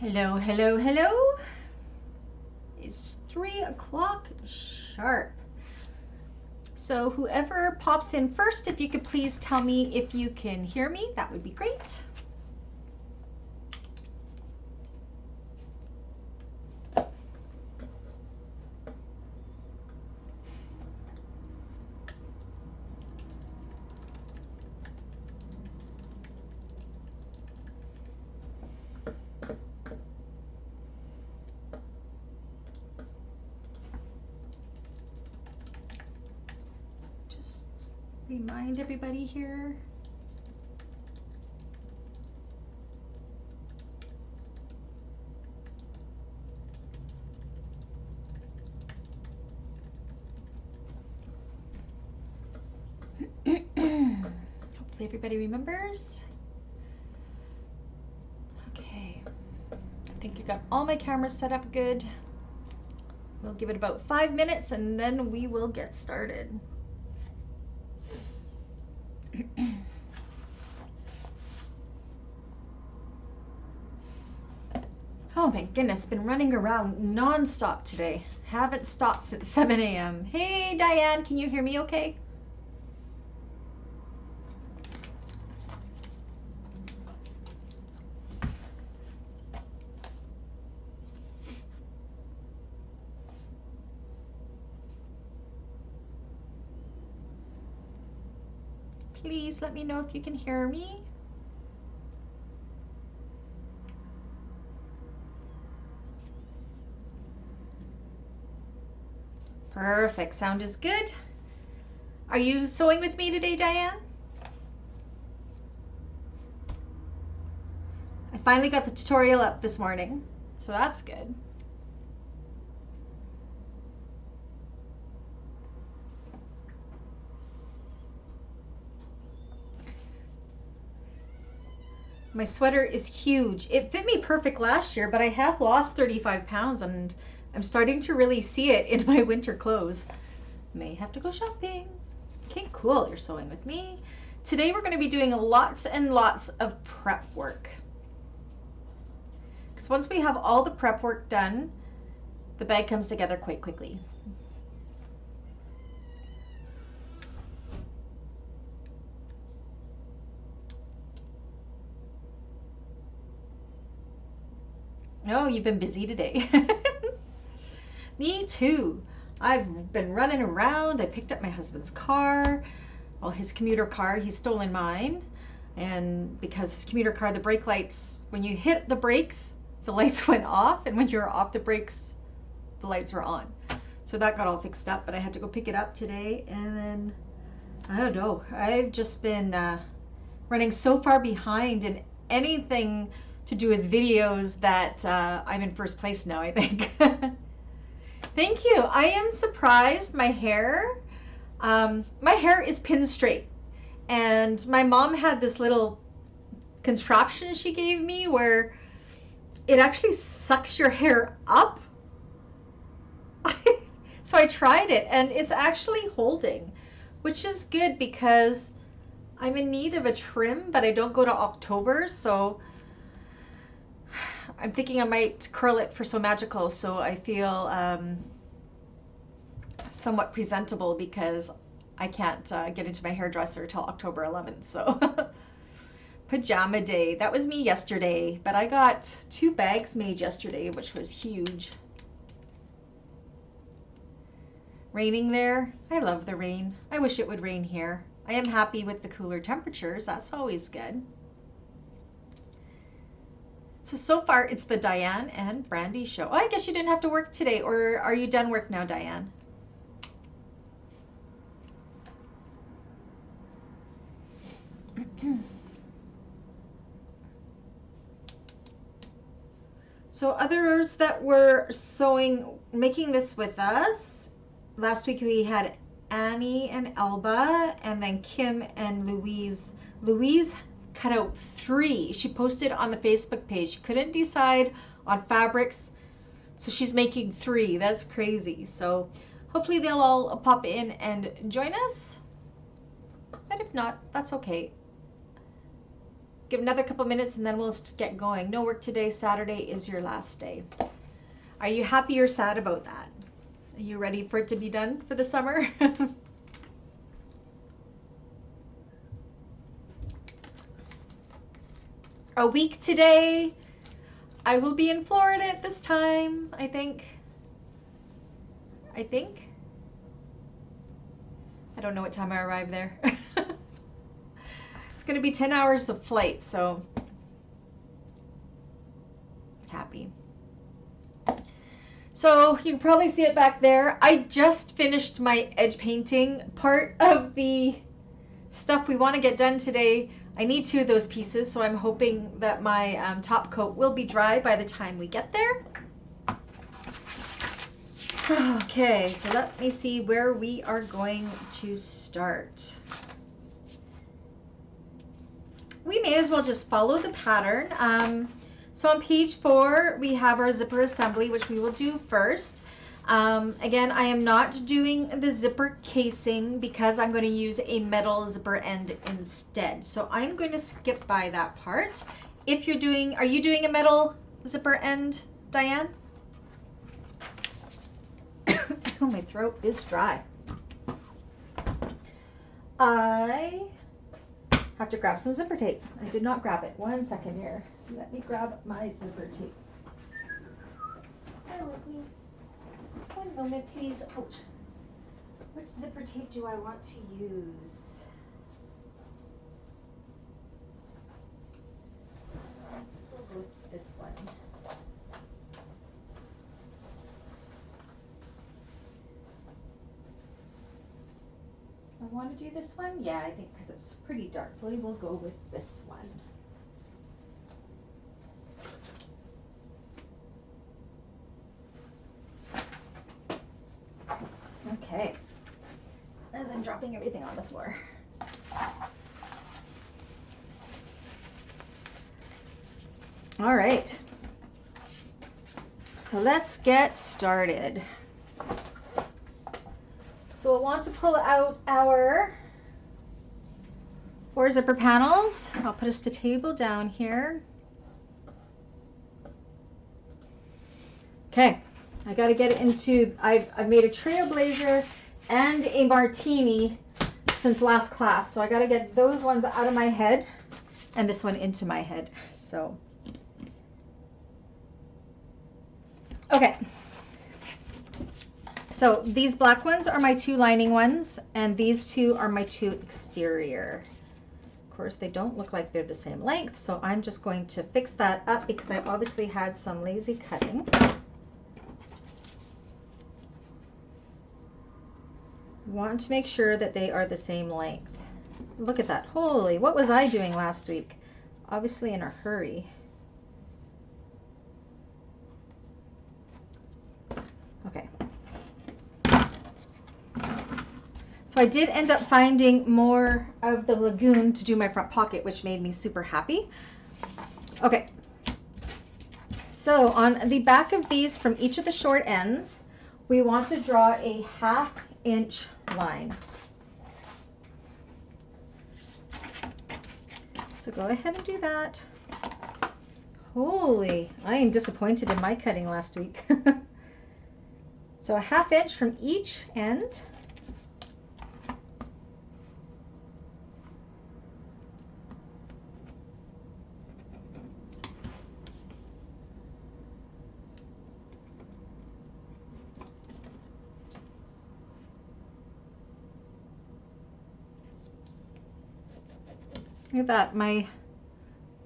Hello, hello, hello. It's 3 o'clock sharp. So whoever pops in first, if you could please tell me if you can hear me, that would be great. Remind everybody here. Hopefully everybody remembers. Okay, I think I got all my cameras set up good. We'll give it about 5 minutes and then we will get started. Oh my goodness, been running around non-stop today. Haven't stopped since 7 a.m. Hey Diane, can you hear me okay? Please let me know if you can hear me. Perfect, sound is good. Are you sewing with me today, Diane? I finally got the tutorial up this morning, so that's good. My sweater is huge. It fit me perfect last year, but I have lost 35 pounds and I'm starting to really see it in my winter clothes. May have to go shopping. Okay, cool, you're sewing with me. Today we're going to be doing lots and lots of prep work. Because once we have all the prep work done, the bag comes together quite quickly. Oh, you've been busy today. Me too. I've been running around. I picked up my husband's car. Well, his commuter car, he's stolen mine. And because his commuter car, the brake lights, when you hit the brakes, the lights went off. And when you're off the brakes, the lights were on. So that got all fixed up, but I had to go pick it up today. And then, I don't know, I've just been running so far behind in anything to do with videos that I'm in first place now, I think. Thank you. I am surprised. My hair is pin straight. And my mom had this little contraption she gave me where it actually sucks your hair up. So I tried it and it's actually holding, which is good because I'm in need of a trim, but I don't go to October, so I'm thinking I might curl it for So Magical so I feel somewhat presentable because I can't get into my hairdresser till October 11th. So pajama day, that was me yesterday, but I got 2 bags made yesterday, which was huge. Raining there. I love the rain. I wish it would rain here. I am happy with the cooler temperatures. That's always good. So far it's the Diane and Brandy show. Oh, I guess you didn't have to work today, or are you done work now, Diane? So others that were sewing, making this with us, last week we had Annie and Elba, and then Kim and Louise. Louise cut out 3. She posted on the Facebook page. She couldn't decide on fabrics, so she's making 3. That's crazy. So hopefully they'll all pop in and join us. But if not, that's okay. give another couple minutes and then we'll get going. No work today. Saturday is your last day. Are you happy or sad about that? Are you ready for it to be done for the summer? A week today. I will be in Florida at this time, I think. I don't know what time I arrive there. It's going to be 10 hours of flight, so happy. So you can probably see it back there. I just finished my edge painting. Part of the stuff we want to get done today, I need 2 of those pieces, so I'm hoping that my top coat will be dry by the time we get there. Okay, so let me see where we are going to start. We may as well just follow the pattern. So on page 4, we have our zipper assembly, which we will do first. Again, I am not doing the zipper casing because I'm going to use a metal zipper end instead. So I'm going to skip by that part. If you're doing, are you doing a metal zipper end, Diane? Oh, my throat is dry. I have to grab some zipper tape. I did not grab it. 1 second here. Let me grab my zipper tape. Bear with me. 1 moment, please. Ouch. Which zipper tape do I want to use? We'll go with this one. I want to do this one? Yeah, I think because it's pretty dark. We will go with this one. Okay. As I'm dropping everything on the floor. All right. So let's get started. So we'll want to pull out our 4 zipper panels. I'll put a table down here. Okay, I got to get it into, I've made a Trailblazer and a Martini since last class. So I got to get those ones out of my head and this one into my head. So, okay. So these black ones are my 2 lining ones, and these 2 are my 2 exterior. Of course, they don't look like they're the same length, so I'm just going to fix that up because I obviously had some lazy cutting. Want to make sure that they are the same length. Look at that. Holy, what was I doing last week? Obviously in a hurry. Okay. So I did end up finding more of the lagoon to do my front pocket, which made me super happy. Okay. So on the back of these, from each of the short ends, we want to draw a 1/2 inch line. So go ahead and do that. Holy, I am disappointed in my cutting last week. So a 1/2 inch from each end. Look at that, my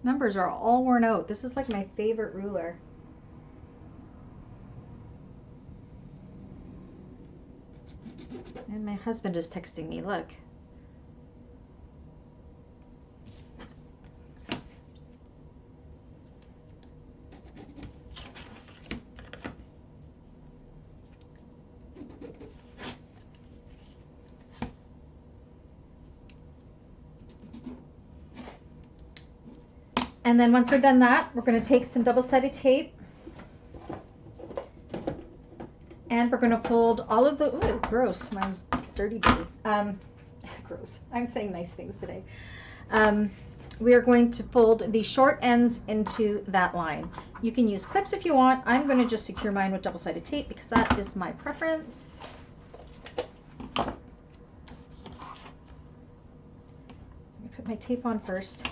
numbers are all worn out. This is like my favorite ruler. And my husband is texting me, look. And then once we're done that, we're going to take some double-sided tape and we're going to fold all of the, ooh, gross, mine's dirty. Gross. I'm saying nice things today. we are going to fold the short ends into that line. You can use clips if you want. I'm going to just secure mine with double-sided tape because that is my preference. I'm going to put my tape on first.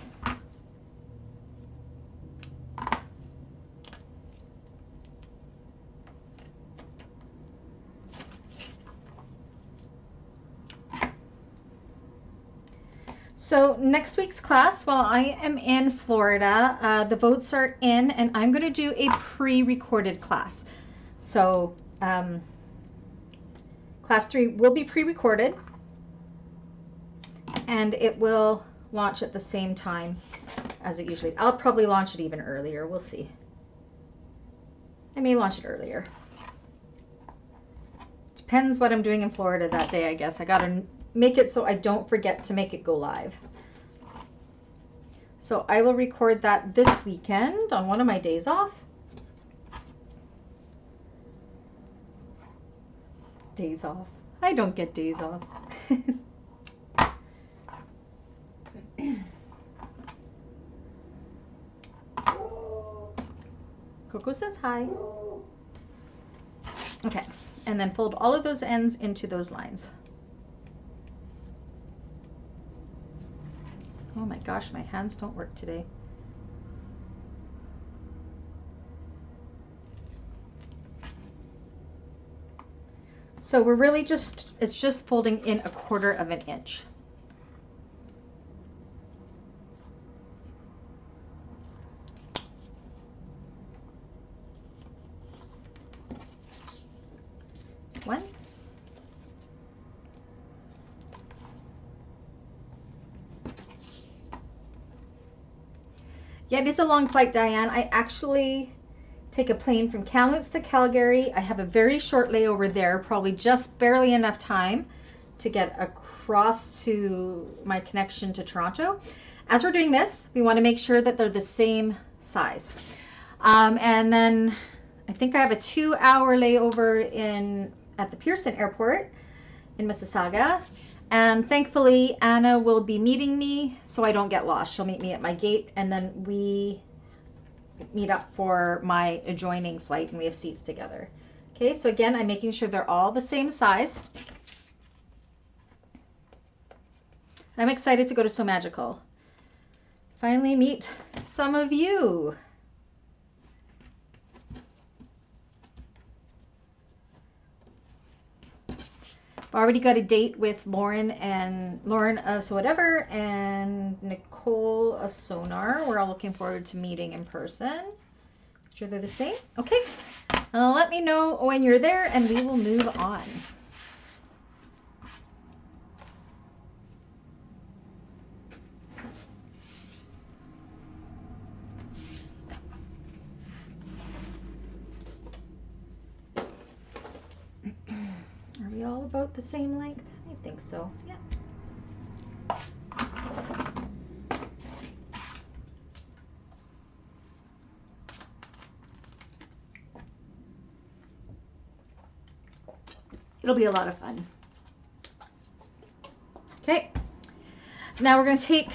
So next week's class, while I am in Florida, the votes are in, and I'm going to do a pre-recorded class. So class 3 will be pre-recorded, and it will launch at the same time as it usually. I'll probably launch it even earlier. We'll see. I may launch it earlier. Depends what I'm doing in Florida that day, I guess. I got to make it so I don't forget to make it go live. So I will record that this weekend on one of my days off. Days off. I don't get days off. Coco says hi. Okay, and then fold all of those ends into those lines. Oh my gosh, my hands don't work today. So we're really just, it's just folding in 1/4 of an inch. This one. Yeah, it is a long flight, Diane. I actually take a plane from Kamloops to Calgary. I have a very short layover there, probably just barely enough time to get across to my connection to Toronto. As we're doing this, we want to make sure that they're the same size. And then I think I have a 2-hour layover at the Pearson Airport in Mississauga. And thankfully, Anna will be meeting me so I don't get lost. She'll meet me at my gate, and then we meet up for my adjoining flight, and we have seats together. Okay, so again, I'm making sure they're all the same size. I'm excited to go to So Magical. Finally meet some of you. Already got a date with Lauren of So Whatever and Nicole of Sonar. We're all looking forward to meeting in person. Make sure they're the same. Okay. Let me know when you're there and we will move on. Are we all about the same length? I think so. Yeah. It'll be a lot of fun. Okay. Now we're going to take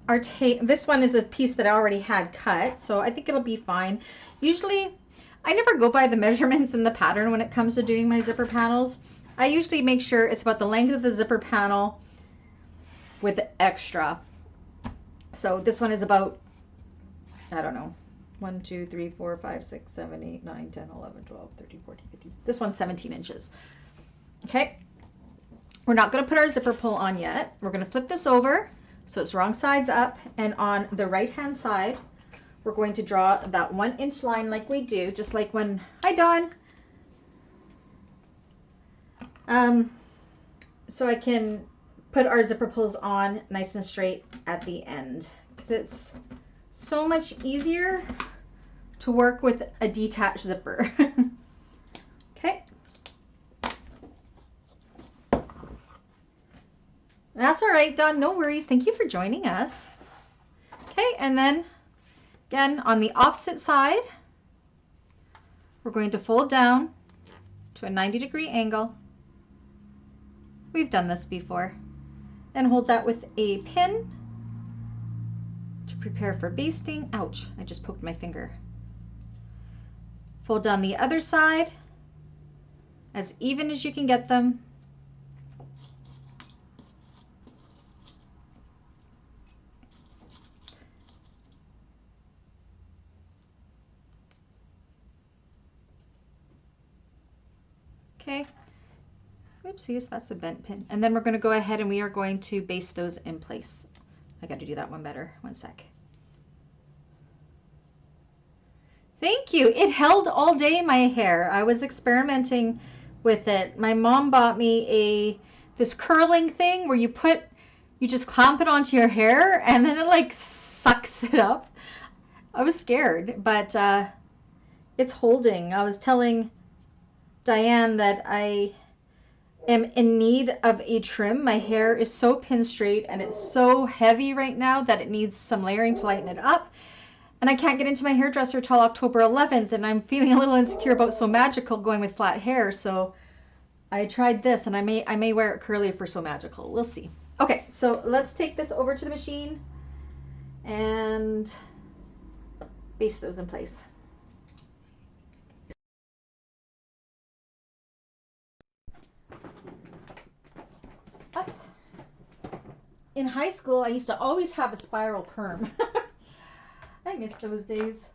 our tape. This one is a piece that I already had cut, so I think it'll be fine. Usually, I never go by the measurements in the pattern when it comes to doing my zipper panels. I usually make sure it's about the length of the zipper panel with the extra. So this one is about, I don't know, 1, 2, 3, 4, 5, 6, 7, 8, 9, 10, 11, 12, 13, 14, 15. This one's 17 inches. Okay. We're not going to put our zipper pull on yet. We're going to flip this over so it's wrong sides up, and on the right hand side we're going to draw that 1 inch line like we do, just like when, hi Dawn. So I can put our zipper pulls on nice and straight at the end, because it's so much easier to work with a detached zipper. Okay. That's all right, Dawn, no worries. Thank you for joining us. Okay, and then again, on the opposite side, we're going to fold down to a 90-degree angle. We've done this before. And hold that with a pin Prepare for basting. Ouch, I just poked my finger. Fold down the other side as even as you can get them. Okay. Oopsies, that's a bent pin. And then we're going to go ahead and we are going to baste those in place. I got to do that one better. One sec. Thank you. It held all day, my hair. I was experimenting with it. My mom bought me this curling thing where you just clamp it onto your hair and then it like sucks it up. I was scared, but it's holding. I was telling Diane that I am in need of a trim. My hair is so pin straight and it's so heavy right now that it needs some layering to lighten it up. And I can't get into my hairdresser till October 11th, and I'm feeling a little insecure about So Magical going with flat hair. So I tried this, and I may wear it curly for So Magical. We'll see. Okay, so let's take this over to the machine and baste those in place. Oops. In high school, I used to always have a spiral perm. I miss those days.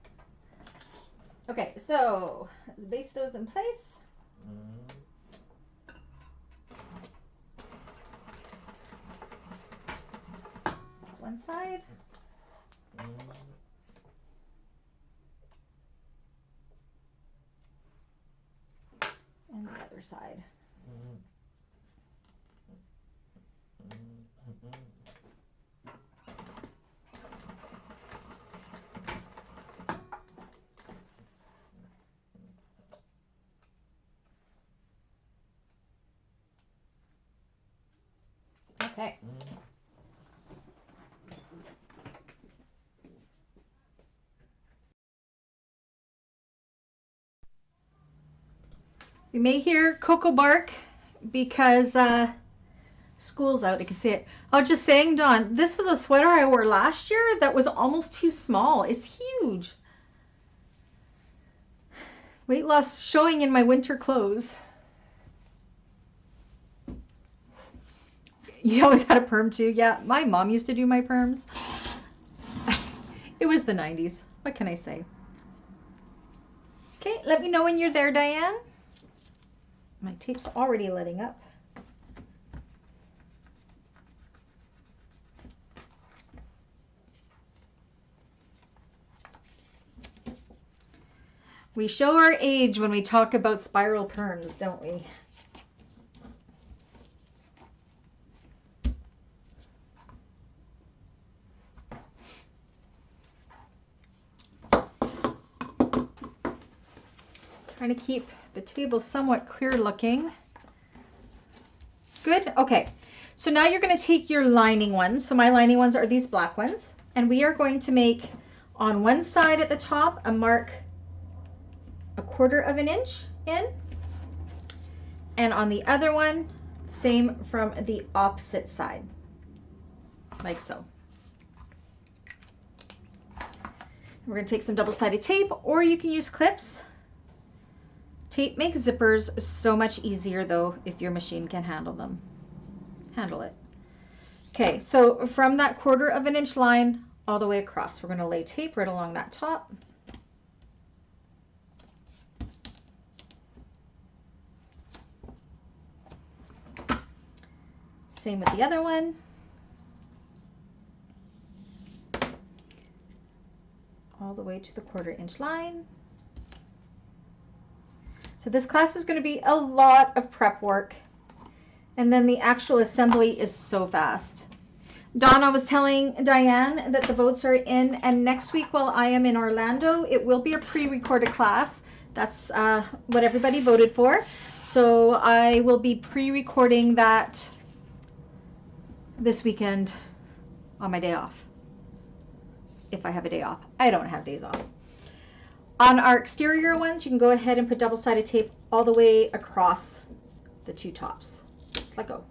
Okay, so let's baste those in place. There's one side. And the other side. Okay. You may hear cocoa bark because school's out. I can see it. I was just saying, Dawn, this was a sweater I wore last year that was almost too small. It's huge. Weight loss showing in my winter clothes. You always had a perm too? Yeah, my mom used to do my perms. It was the 90s. What can I say? Okay, let me know when you're there, Diane. My tape's already letting up. We show our age when we talk about spiral perms, don't we? Trying to keep the table somewhat clear looking. Good, okay. So now you're going to take your lining ones. So my lining ones are these black ones. And we are going to make on one side at the top a mark 1/4 inch in. And on the other one, same from the opposite side, like so. We're going to take some double-sided tape, or you can use clips. Tape makes zippers so much easier though if your machine can handle it. Okay, so from that 1/4 inch line all the way across, we're going to lay tape right along that top. Same with the other one. All the way to the 1/4 inch line. So this class is going to be a lot of prep work, and then the actual assembly is so fast. Donna was telling Diane that the votes are in, and next week while I am in Orlando, it will be a pre-recorded class. That's what everybody voted for. So I will be pre-recording that this weekend on my day off. If I have a day off. I don't have days off. On our exterior ones, you can go ahead and put double-sided tape all the way across the two tops. Just let go.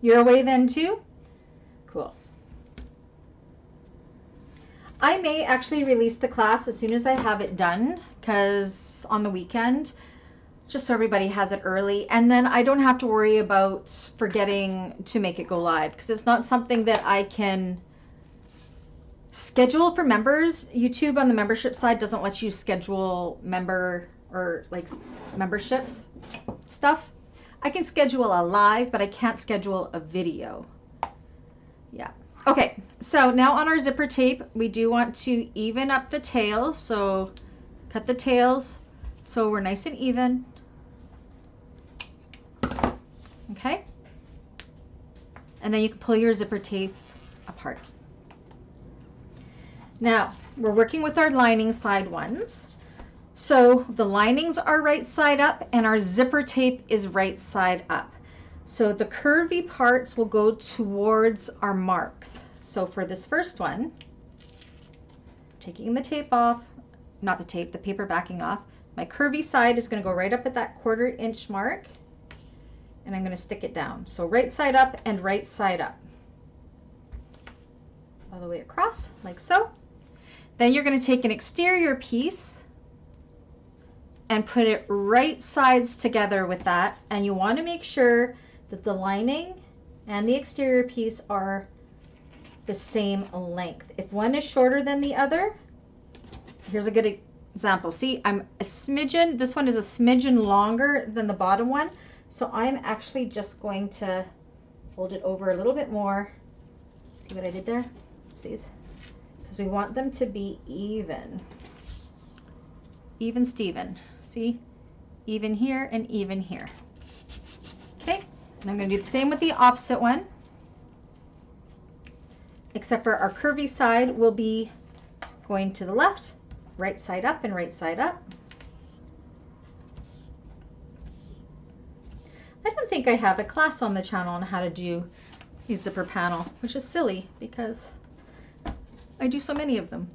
You're away then too? Cool. I may actually release the class as soon as I have it done, because on the weekend, just so everybody has it early, and then I don't have to worry about forgetting to make it go live, because it's not something that I can schedule for members. YouTube on the membership side doesn't let you schedule member or like memberships stuff. I can schedule a live, but I can't schedule a video. Yeah. Okay, so now on our zipper tape, we do want to even up the tails. So cut the tails so we're nice and even. Okay. And then you can pull your zipper tape apart. Now, we're working with our lining side ones. So the linings are right side up and our zipper tape is right side up. So the curvy parts will go towards our marks. So for this first one, taking the tape off, not the tape, the paper backing off, my curvy side is going to go right up at that 1/4 inch mark, and I'm going to stick it down. So right side up and right side up. All the way across, like so. Then you're going to take an exterior piece and put it right sides together with that, and you want to make sure that the lining and the exterior piece are the same length. If one is shorter than the other, here's a good example. See, I'm a smidgen, this one is a smidgen longer than the bottom one, so I'm actually just going to fold it over a little bit more. See what I did there? Oopsies. Because we want them to be even. Even Steven. See? Even here and even here. Okay, and I'm going to do the same with the opposite one. Except for our curvy side will be going to the left, right side up and right side up. I don't think I have a class on the channel on how to do a zipper panel, which is silly because I do so many of them.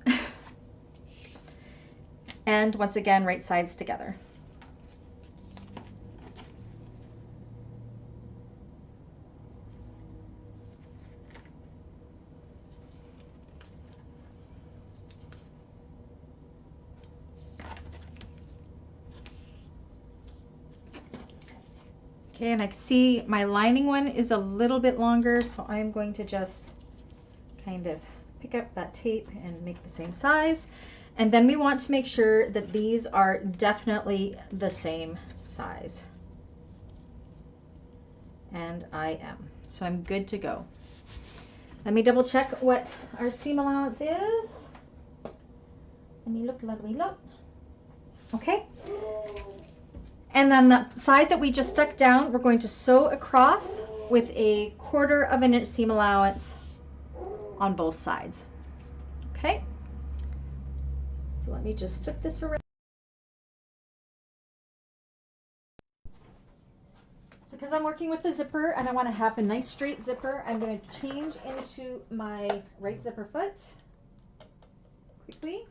And once again, right sides together. Okay, and I can see my lining one is a little bit longer, so I'm going to just kind of pick up that tape and make the same size. And then we want to make sure that these are definitely the same size. And I am. So I'm good to go. Let me double check what our seam allowance is. Let me look. Okay. And then the side that we just stuck down, we're going to sew across with a 1/4 inch seam allowance on both sides. Okay. So let me just flip this around. So because I'm working with the zipper and I want to have a nice straight zipper, I'm going to change into my right zipper foot quickly.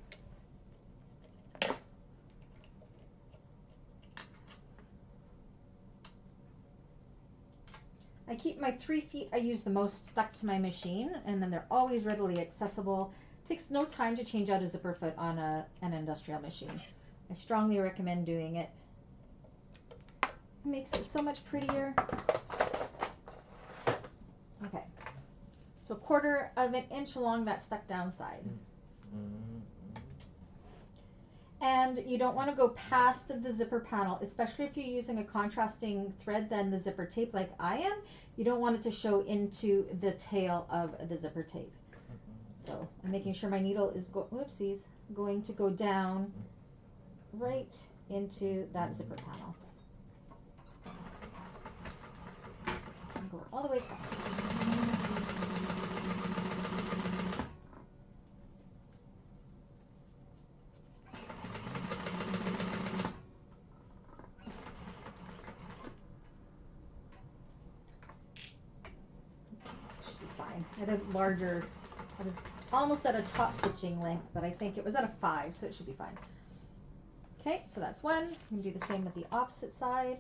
I keep my 3 feet I use the most stuck to my machine, and then they're always readily accessible. It takes no time to change out a zipper foot on an industrial machine. I strongly recommend doing it. It makes it so much prettier. Okay, so 1/4 inch along that stuck down side. And you don't want to go past the zipper panel, especially if you're using a contrasting thread than the zipper tape like I am. You don't want it to show into the tail of the zipper tape. So I'm making sure my needle is going to go down right into that zipper panel. And go all the way across. At a larger, I was almost at a top stitching length, but I think it was at a 5, so it should be fine. Okay, so that's one. I'm going to do the same with the opposite side.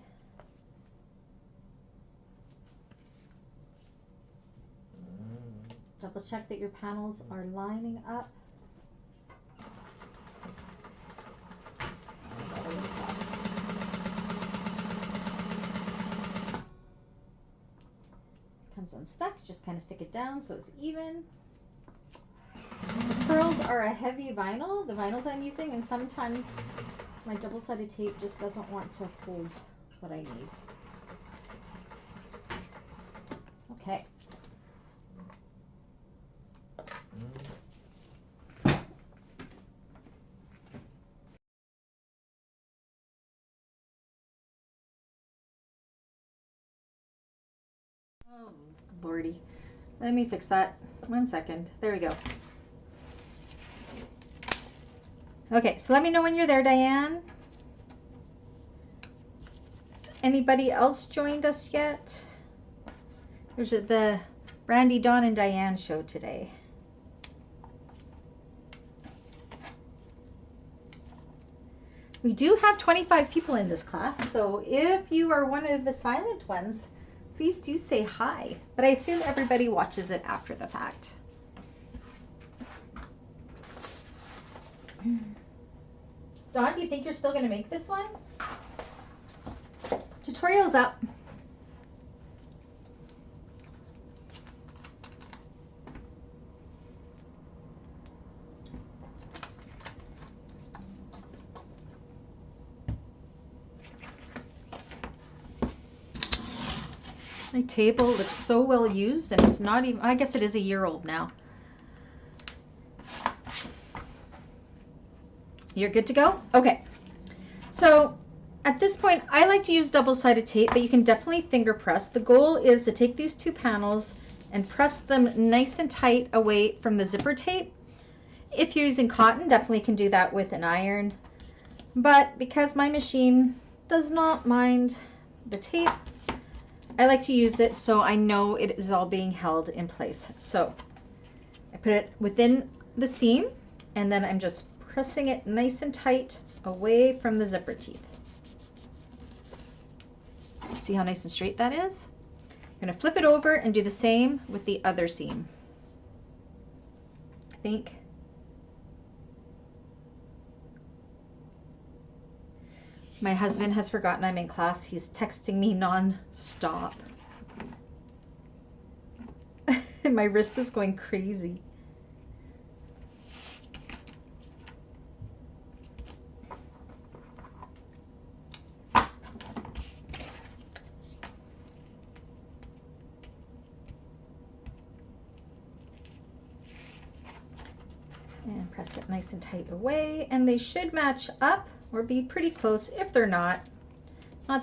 double check that your panels are lining up. Comes unstuck, just kind of stick it down so it's even. Pearls are a heavy vinyl, the vinyls I'm using, and sometimes my double-sided tape just doesn't want to hold what I need. Okay. Oh, Lordy. Let me fix that. 1 second. There we go. Okay, so let me know when you're there, Diane. Has anybody else joined us yet? There's the Brandy, Dawn, and Diane show today. We do have 25 people in this class, so if you are one of the silent ones, please do say hi. But I assume everybody watches it after the fact. Dawn, do you think you're still going to make this one? Tutorial's up. My table looks so well used, and it's not even, I guess it is a year old now. You're good to go? Okay. So at this point, I like to use double-sided tape, but you can definitely finger press. The goal is to take these two panels and press them nice and tight away from the zipper tape. If you're using cotton, definitely can do that with an iron. But because my machine does not mind the tape, I like to use it so I know it is all being held in place. So I put it within the seam, and then I'm just pressing it nice and tight away from the zipper teeth. See how nice and straight that is? I'm going to flip it over and do the same with the other seam. I think my husband has forgotten I'm in class. He's texting me non-stop. And my wrist is going crazy. And press it nice and tight away, and they should match up or be pretty close. If they're not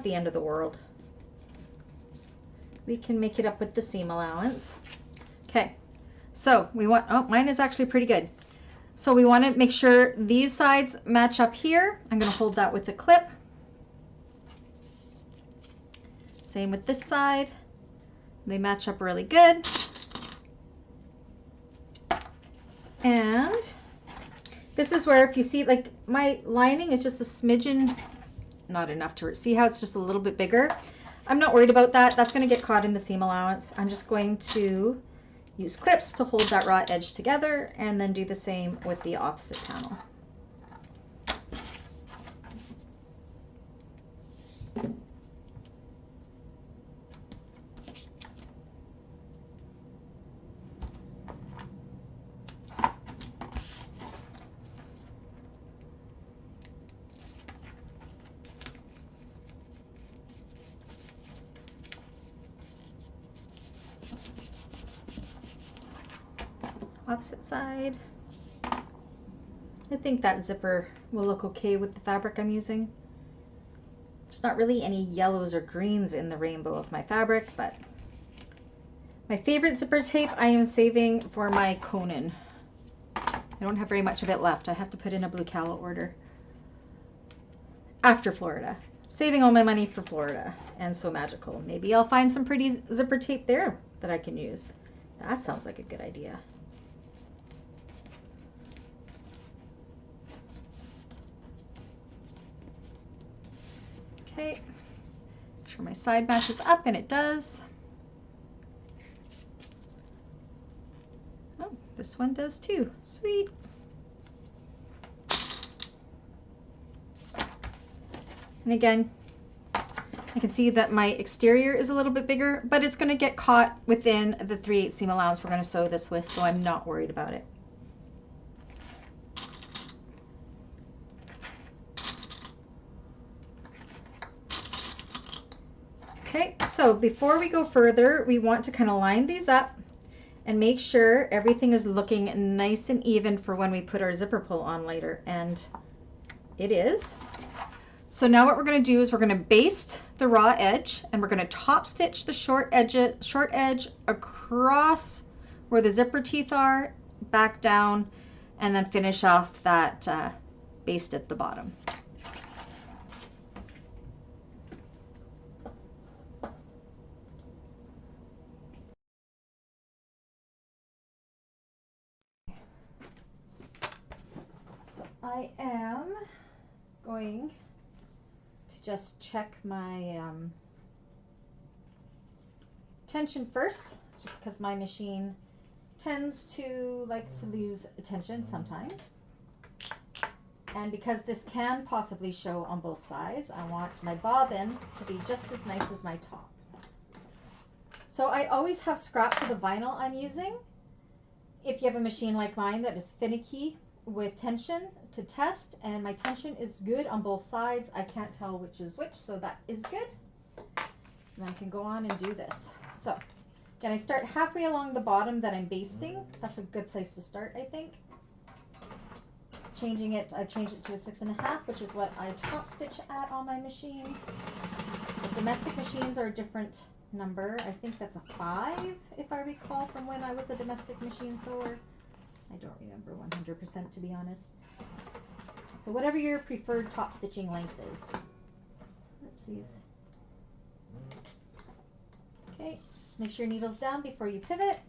the end of the world. We can make it up with the seam allowance. Okay, so we want, oh, mine is actually pretty good. So we want to make sure these sides match up here. I'm going to hold that with the clip. Same with this side. They match up really good. And this is where, if you see, like, my lining is just a smidgen, not enough to see how it's just a little bit bigger. I'm not worried about that. That's going to get caught in the seam allowance. I'm just going to use clips to hold that raw edge together, and then do the same with the opposite panel. Opposite side. I think that zipper will look okay with the fabric I'm using. There's not really any yellows or greens in the rainbow of my fabric, but my favorite zipper tape I am saving for my Conan. I don't have very much of it left. I have to put in a blue Calla order after Florida. Saving all my money for Florida and So Magical. Maybe I'll find some pretty zipper tape there that I can use. That sounds like a good idea. Okay, make sure my side matches up, and it does. this one does too. Sweet. And again, I can see that my exterior is a little bit bigger, but it's going to get caught within the 3/8 seam allowance we're going to sew this with, so I'm not worried about it. Okay, so before we go further, we want to kind of line these up and make sure everything is looking nice and even for when we put our zipper pull on later, and it is. So now what we're going to do is we're going to baste the raw edge, and we're going to top stitch the short edge across where the zipper teeth are, back down, and then finish off that baste at the bottom. So I am going to just check my tension first, just because my machine tends to like to lose tension sometimes. And because this can possibly show on both sides, I want my bobbin to be just as nice as my top. So I always have scraps of the vinyl I'm using. If you have a machine like mine that is finicky with tension, to test, and my tension is good on both sides. I can't tell which is which, so that is good. And I can go on and do this. So again, I start halfway along the bottom that I'm basting. That's a good place to start, I think. Changing it, I've changed it to a 6.5, which is what I top stitch at on my machine. The domestic machines are a different number. I think that's a 5, if I recall, from when I was a domestic machine sewer. I don't remember 100%, to be honest. So whatever your preferred top stitching length is. Oopsies. Okay, make sure your needle's down before you pivot.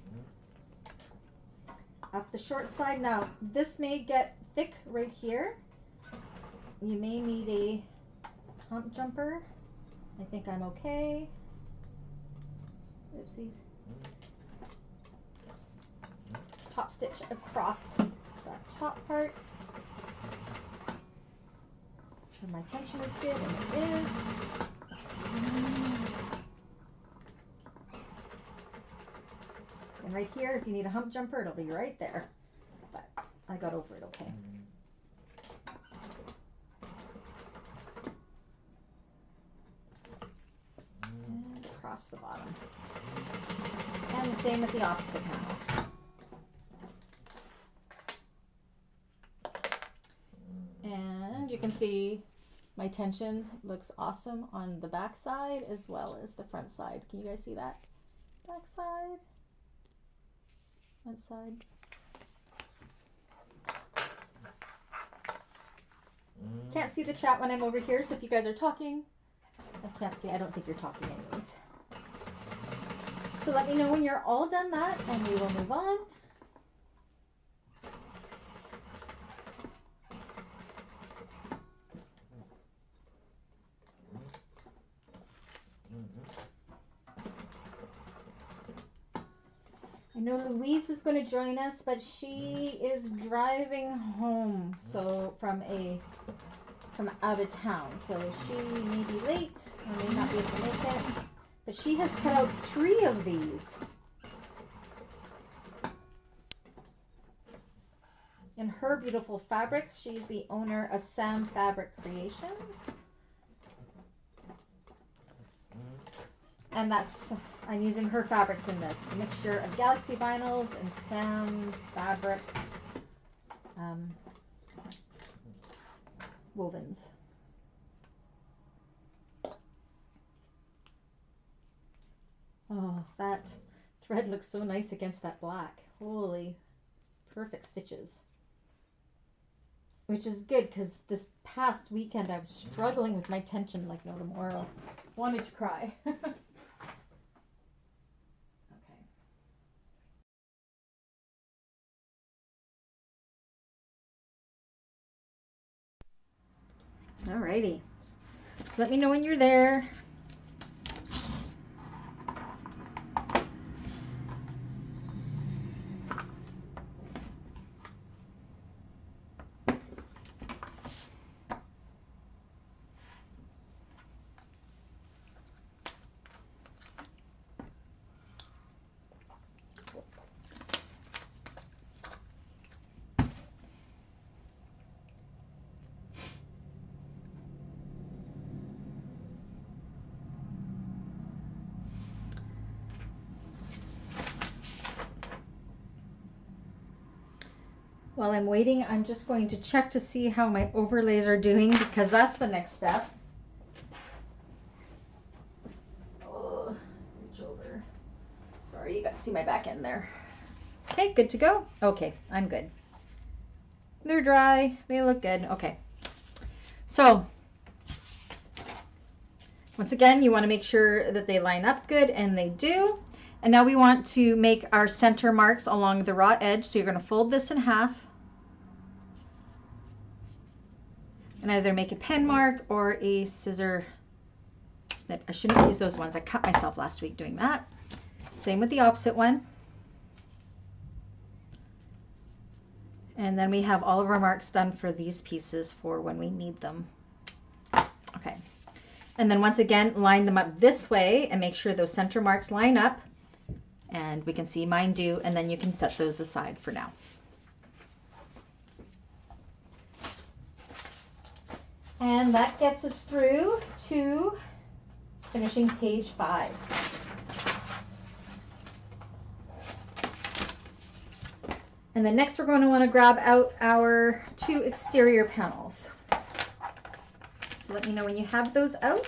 Up the short side. Now, this may get thick right here. You may need a hump jumper. I think I'm okay. Oopsies. Top stitch across that top part. Make sure my tension is good, and it is. And right here, if you need a hump jumper, it'll be right there. But I got over it okay. And across the bottom. And the same with the opposite now. And you can see my tension looks awesome on the back side as well as the front side. Can you guys see that? Back side, front side. Can't see the chat when I'm over here, so if you guys are talking, I can't see. I don't think you're talking anyways. So let me know when you're all done that, and we will move on. I know Louise was going to join us, but she is driving home, so from out of town, so she may be late or may not be able to make it. But she has cut out 3 of these. In her beautiful fabrics, she's the owner of Sam Fabric Creations. And I'm using her fabrics in this. A mixture of Galaxy Vinyls and Sam Fabrics wovens. Oh, that thread looks so nice against that black. Holy, perfect stitches. Which is good, because this past weekend I was struggling with my tension like no tomorrow. Wanted to cry. Alrighty, so let me know when you're there. While I'm waiting, I'm just going to check to see how my overlays are doing, because that's the next step. Oh, reach over. Sorry, you got to see my back end there. Okay, good to go. Okay, I'm good. They're dry. They look good. Okay. So, once again, you want to make sure that they line up good, and they do. And now we want to make our center marks along the raw edge. So you're going to fold this in half and either make a pen mark or a scissor snip. I shouldn't have used those ones. I cut myself last week doing that. Same with the opposite one. And then we have all of our marks done for these pieces for when we need them. Okay. And then once again, line them up this way and make sure those center marks line up. And we can see mine do, and then you can set those aside for now. And that gets us through to finishing page 5. And then next we're going to want to grab out our 2 exterior panels. So let me know when you have those out.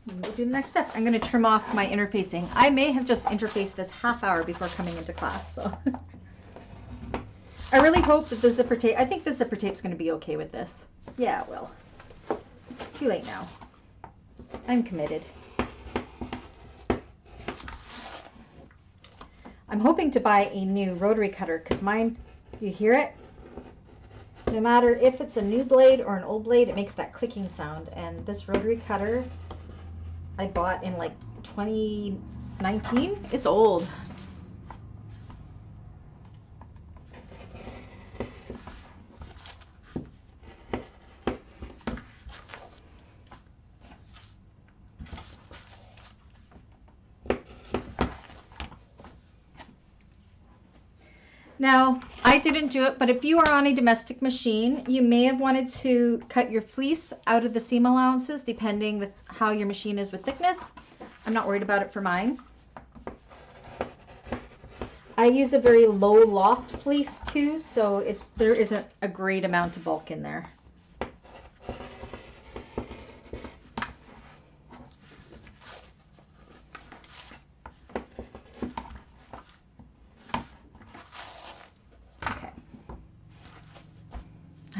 And we'll do the next step. I'm going to trim off my interfacing. I may have just interfaced this half hour before coming into class. So I really hope that the zipper tape, I think the zipper tape is going to be okay with this. Yeah, it will. Too late now. I'm committed. I'm hoping to buy a new rotary cutter because mine, do you hear it? No matter if it's a new blade or an old blade, it makes that clicking sound. And this rotary cutter I bought in like 2019. It's old. Now, I didn't do it, but if you are on a domestic machine, you may have wanted to cut your fleece out of the seam allowances, depending with how your machine is with thickness. I'm not worried about it for mine. I use a very low loft fleece too, so there isn't a great amount of bulk in there.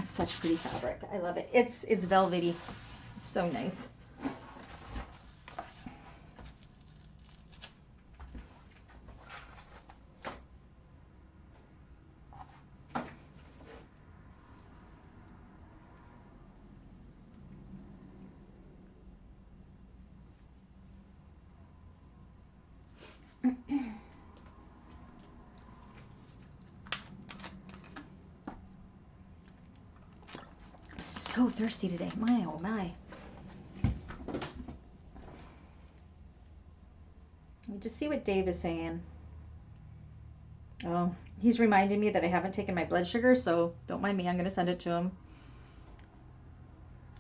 Such pretty fabric. I love it. It's velvety. It's so nice. So thirsty today. My oh my. Let me just see what Dave is saying. Oh, he's reminding me that I haven't taken my blood sugar, so don't mind me. I'm going to send it to him.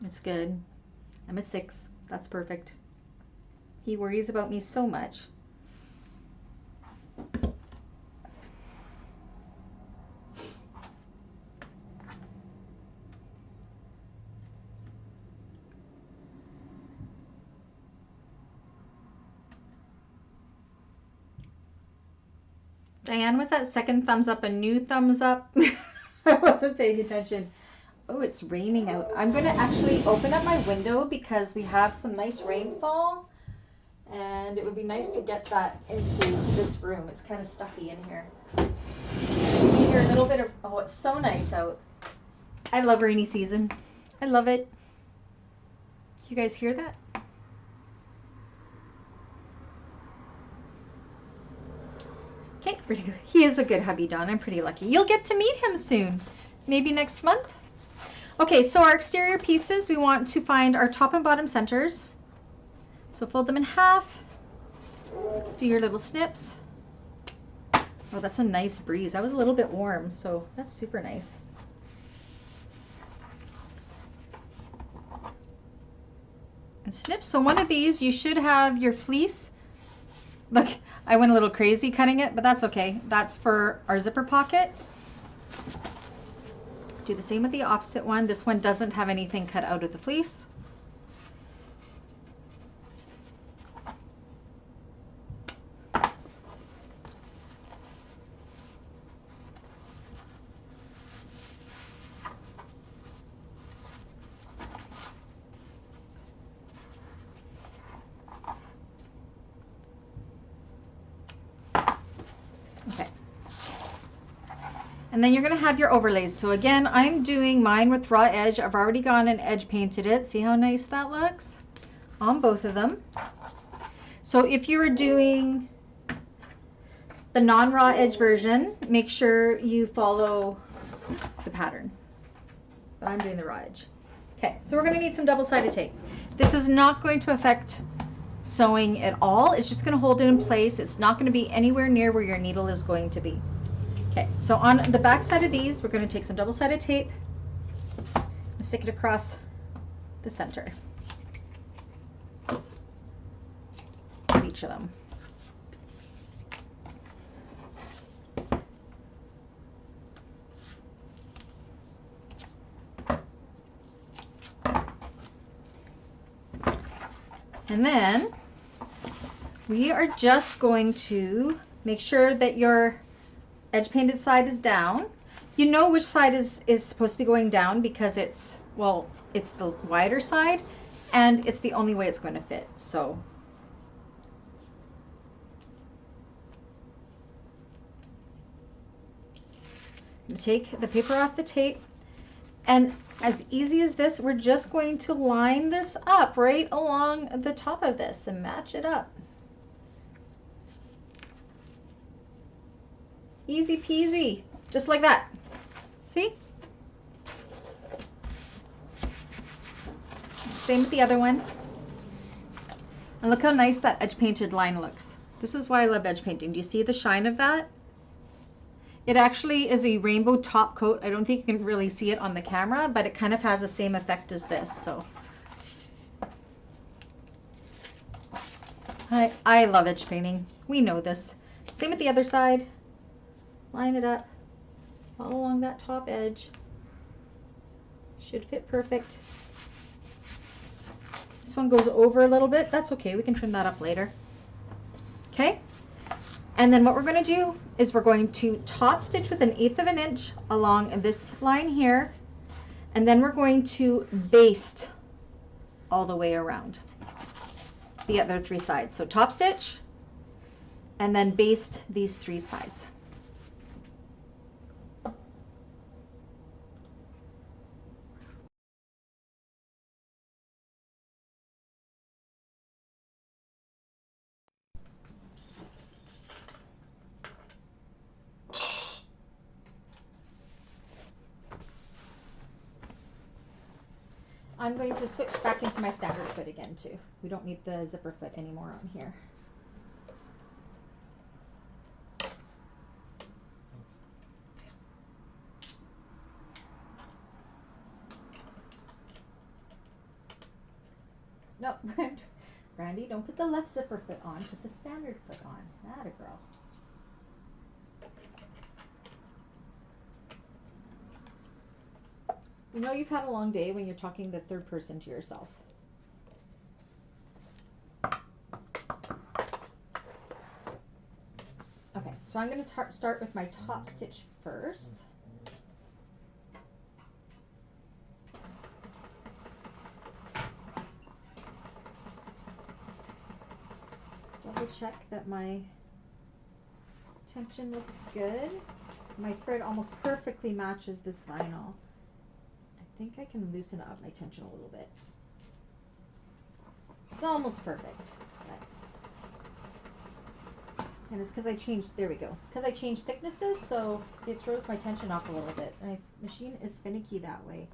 It's good. I'm a 6. That's perfect. He worries about me so much. Diane, was that second thumbs up a new thumbs up? I wasn't paying attention. Oh, it's raining out. I'm going to actually open up my window because we have some nice rainfall. And it would be nice to get that into this room. It's kind of stuffy in here. You hear a little bit of, oh, it's so nice out. I love rainy season. I love it. You guys hear that? Okay, pretty good. He is a good hubby, Don. I'm pretty lucky. You'll get to meet him soon. Maybe next month. Okay, so our exterior pieces, we want to find our top and bottom centers. So fold them in half. Do your little snips. Oh, that's a nice breeze. That was a little bit warm, so that's super nice. And snip. So one of these, you should have your fleece. Look, I went a little crazy cutting it, but that's okay. That's for our zipper pocket. Do the same with the opposite one. This one doesn't have anything cut out of the fleece. Okay. And then you're going to have your overlays. So again, I'm doing mine with raw edge. I've already gone and edge painted it. See how nice that looks on both of them. So if you were doing the non-raw edge version, make sure you follow the pattern. But I'm doing the raw edge. Okay, so we're going to need some double-sided tape. This is not going to affect sewing at all. It's just going to hold it in place. It's not going to be anywhere near where your needle is going to be. Okay, so on the back side of these, we're going to take some double-sided tape and stick it across the center of each of them. And then we are just going to make sure that your edge painted side is down. You know which side is supposed to be going down because it's, well, it's the wider side and it's the only way it's going to fit. So I'm going to take the paper off the tape, and as easy as this, we're just going to line this up right along the top of this and match it up. Easy peasy, just like that. See? Same with the other one. And look how nice that edge painted line looks. This is why I love edge painting. Do you see the shine of that? It actually is a rainbow top coat. I don't think you can really see it on the camera, but it kind of has the same effect as this. So I love edge painting. We know this. Same with the other side. Line it up all along that top edge. Should fit perfect. This one goes over a little bit. That's okay. We can trim that up later. Okay. And then what we're going to do is we're going to top stitch with 1/8 of an inch along this line here. And then we're going to baste all the way around the other 3 sides. So top stitch and then baste these 3 sides. I'm going to switch back into my standard foot again too. We don't need the zipper foot anymore on here. Nope. Brandy, don't put the left zipper foot on, put the standard foot on. Atta girl. You know you've had a long day when you're talking the third person to yourself. Okay, so I'm going to start with my top stitch first. Double check that my tension looks good. My thread almost perfectly matches this vinyl. I think I can loosen up my tension a little bit. It's almost perfect. And it's because I changed, there we go, because I changed thicknesses, so it throws my tension off a little bit. My machine is finicky that way.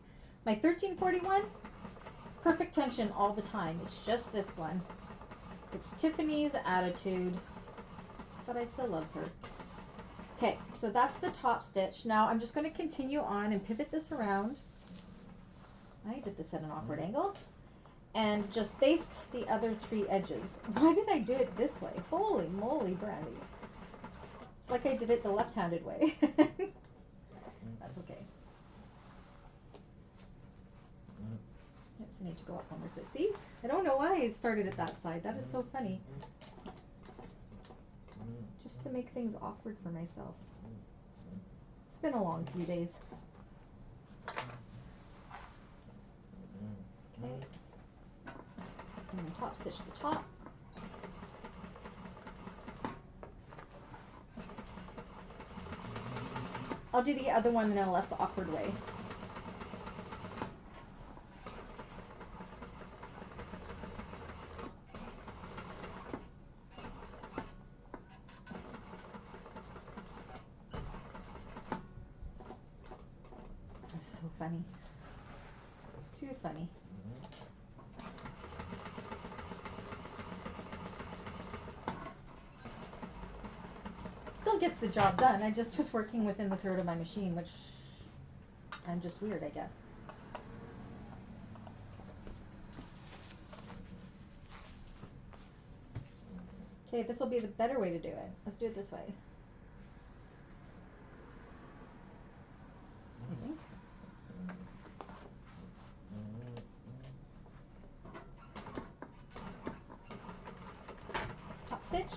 My 1341, perfect tension all the time. It's just this one. It's Tiffany's attitude, but I still love her. Okay, so that's the top stitch. Now I'm just going to continue on and pivot this around. I did this at an awkward angle. And just baste the other 3 edges. Why did I do it this way? Holy moly, Brandy. It's like I did it the left-handed way. That's okay. I need to go up one more. See, I don't know why I started at that side. That is so funny. Just to make things awkward for myself. It's been a long few days. Okay. I'm going to top stitch the top. I'll do the other one in a less awkward way. This is so funny. Too funny. Still gets the job done. I just was working within the throat of my machine, which I'm just weird, I guess. Okay, this will be the better way to do it. Let's do it this way. I think. Top stitch.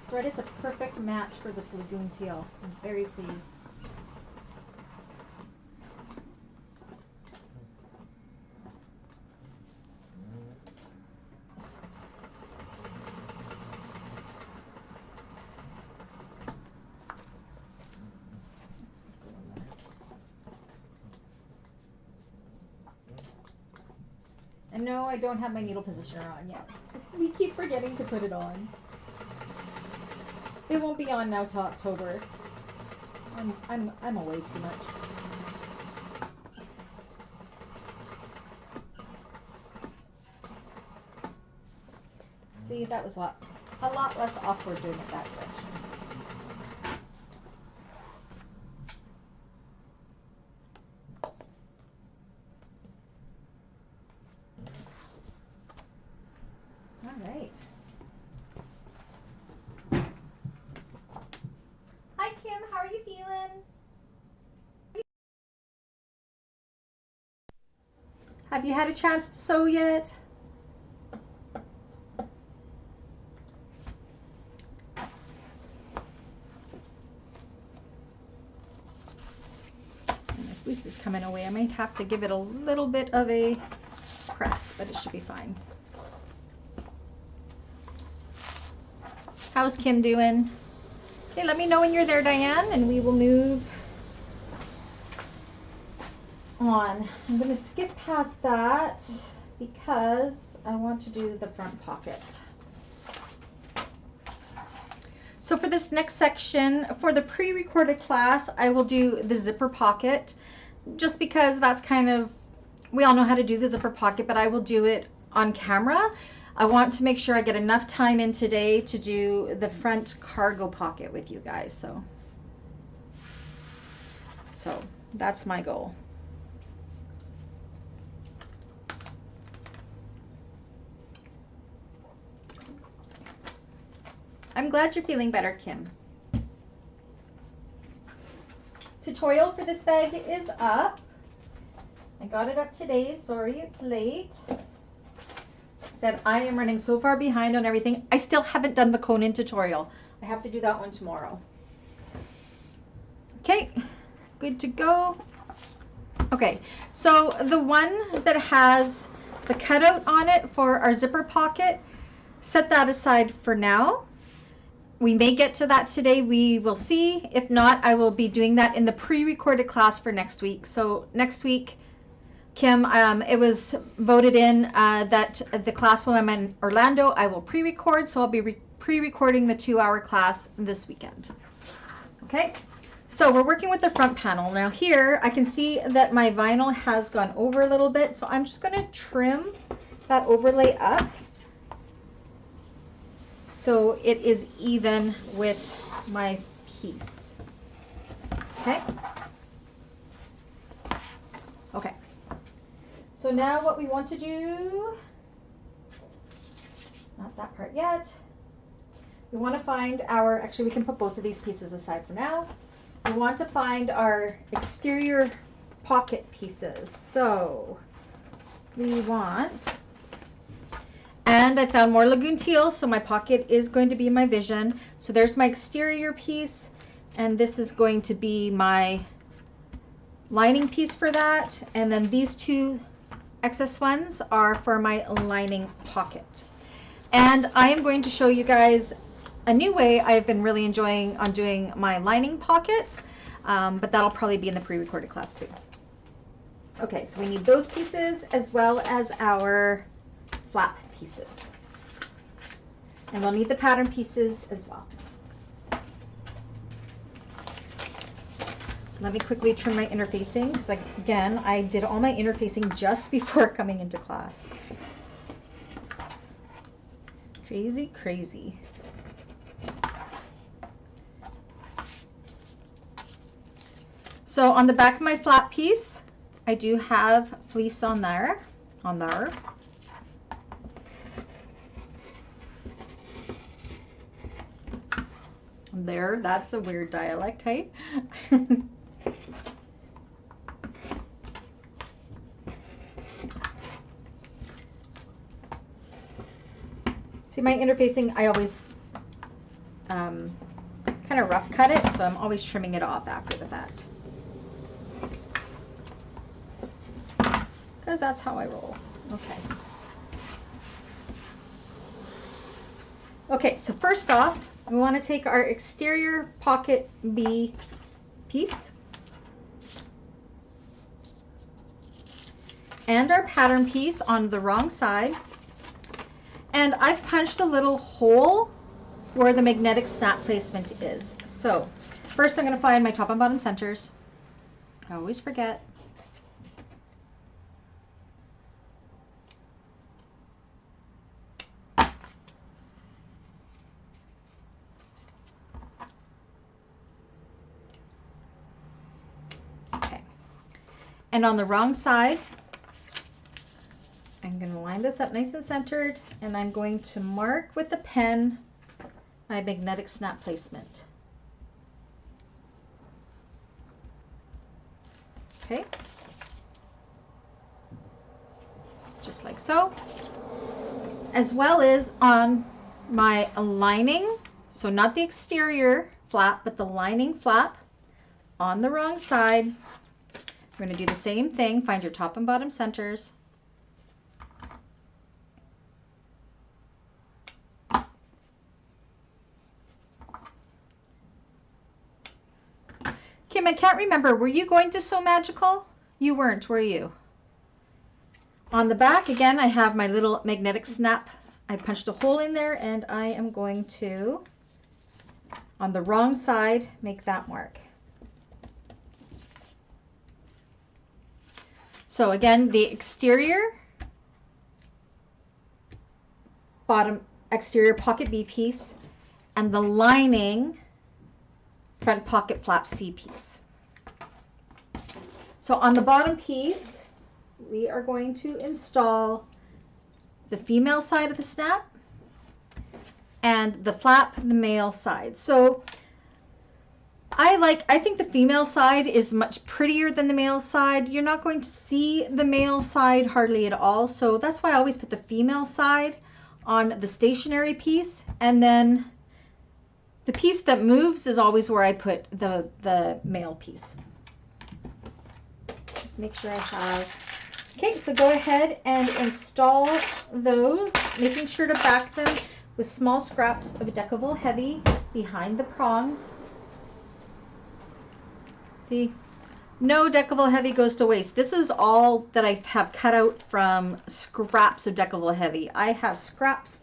Thread is a perfect match for this lagoon teal. I'm very pleased. And no, I don't have my needle positioner on yet. We keep forgetting to put it on. It won't be on now till October. I'm away too much. See, that was a lot less awkward doing it that direction. All right. Hi Kim, how are you feeling? Have you had a chance to sew yet? My fleece is coming away. I might have to give it a little bit of a press, but it should be fine. How's Kim doing? Okay, let me know when you're there, Diane, and we will move on. I'm going to skip past that because I want to do the front pocket. So for this next section, for the pre-recorded class, I will do the zipper pocket, just because that's kind of, we all know how to do the zipper pocket, but I will do it on camera. I want to make sure I get enough time in today to do the front cargo pocket with you guys. So that's my goal. I'm glad you're feeling better, Kim. Tutorial for this bag is up. I got it up today. Sorry, it's late. Said I am running so far behind on everything. I still haven't done the cone-in tutorial. I have to do that one tomorrow. Okay, good to go. Okay, so the one that has the cutout on it for our zipper pocket, set that aside for now. We may get to that today. We will see. If not, I will be doing that in the pre-recorded class for next week. So next week, Kim, it was voted in that the class when I'm in Orlando, I will pre-record. So I'll be pre-recording the 2-hour class this weekend. Okay, so we're working with the front panel. Now here, I can see that my vinyl has gone over a little bit. So I'm just going to trim that overlay up, so it is even with my piece. Okay. Okay. So now what we want to do that part yet. We want to find our, actually we can put both of these pieces aside for now. We want to find our exterior pocket pieces. So we want, and I found more lagoon teal, so my pocket is going to be my vision. So there's my exterior piece, and this is going to be my lining piece for that. And then these two excess ones are for my lining pocket. And I am going to show you guys a new way I've been really enjoying on doing my lining pockets, but that'll probably be in the pre-recorded class too. Okay, so we need those pieces as well as our flap pieces. And we'll need the pattern pieces as well. So let me quickly trim my interfacing, because again, I did all my interfacing just before coming into class. Crazy, crazy. So on the back of my flap piece, I do have fleece on there, There, that's a weird dialect, hey? See, my interfacing, I always kind of rough cut it, so I'm always trimming it off after the fact. Because that's how I roll. Okay. Okay, so first off, we want to take our exterior pocket B piece and our pattern piece on the wrong side. And I've punched a little hole where the magnetic snap placement is. So first I'm going to find my top and bottom centers. I always forget. And on the wrong side, I'm going to line this up nice and centered, and I'm going to mark with the pen my magnetic snap placement. Okay, just like so. As well as on my lining, so not the exterior flap, but the lining flap on the wrong side. We're going to do the same thing, find your top and bottom centers. Kim, I can't remember, were you going to Sew Magical? You weren't, were you? On the back, again, I have my little magnetic snap. I punched a hole in there, and I am going to, on the wrong side, make that mark. So again, the exterior bottom exterior pocket B piece and the lining front pocket flap C piece. So on the bottom piece, we are going to install the female side of the snap and the flap, the male side. So I think the female side is much prettier than the male side. You're not going to see the male side hardly at all. So that's why I always put the female side on the stationary piece. And then the piece that moves is always where I put the male piece. Just make sure I have. Okay, so go ahead and install those, making sure to back them with small scraps of Decovil Heavy behind the prongs. See, no Decovil Heavy goes to waste. This is all that I have cut out from scraps of Decovil Heavy. I have scraps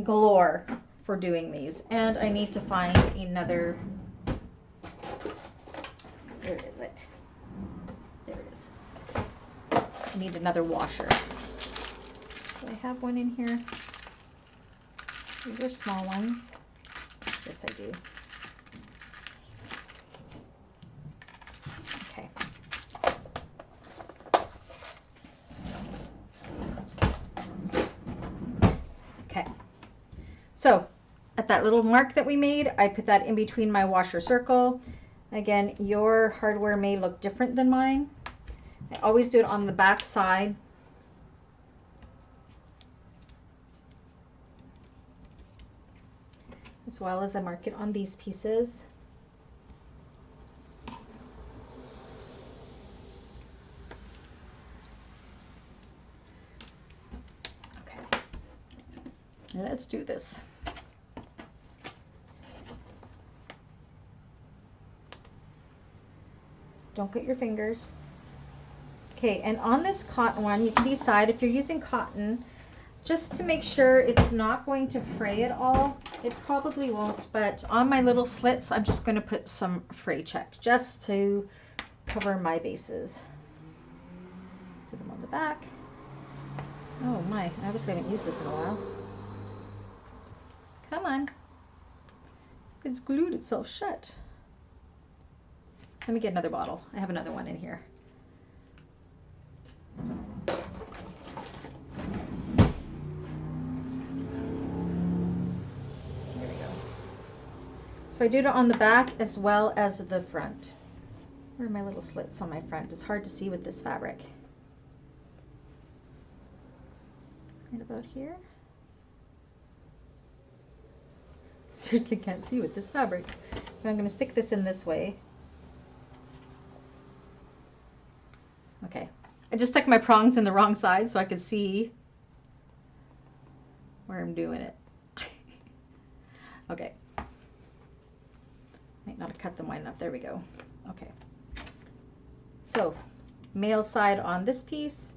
galore for doing these. And I need to find another, where is it? There it is. I need another washer. Do I have one in here? These are small ones. Yes, I do. Okay. So at that little mark that we made, I put that in between my washer circle. Again, your hardware may look different than mine. I always do it on the back side. As well as I mark it on these pieces. Okay, let's do this. Don't cut your fingers. Okay, and on this cotton one, you can decide if you're using cotton, just to make sure it's not going to fray at all. It probably won't, but on my little slits, I'm just going to put some fray check just to cover my bases. Do them on the back. Oh my, I was going to use this in a while. Come on. It's glued itself shut. Let me get another bottle. I have another one in here. There we go. So I do it on the back as well as the front. Where are my little slits on my front? It's hard to see with this fabric. Right about here. Seriously can't see with this fabric. But I'm going to stick this in this way. Okay, I just stuck my prongs in the wrong side so I could see where I'm doing it. Okay. Might not have cut them wide enough. There we go. Okay. So, male side on this piece.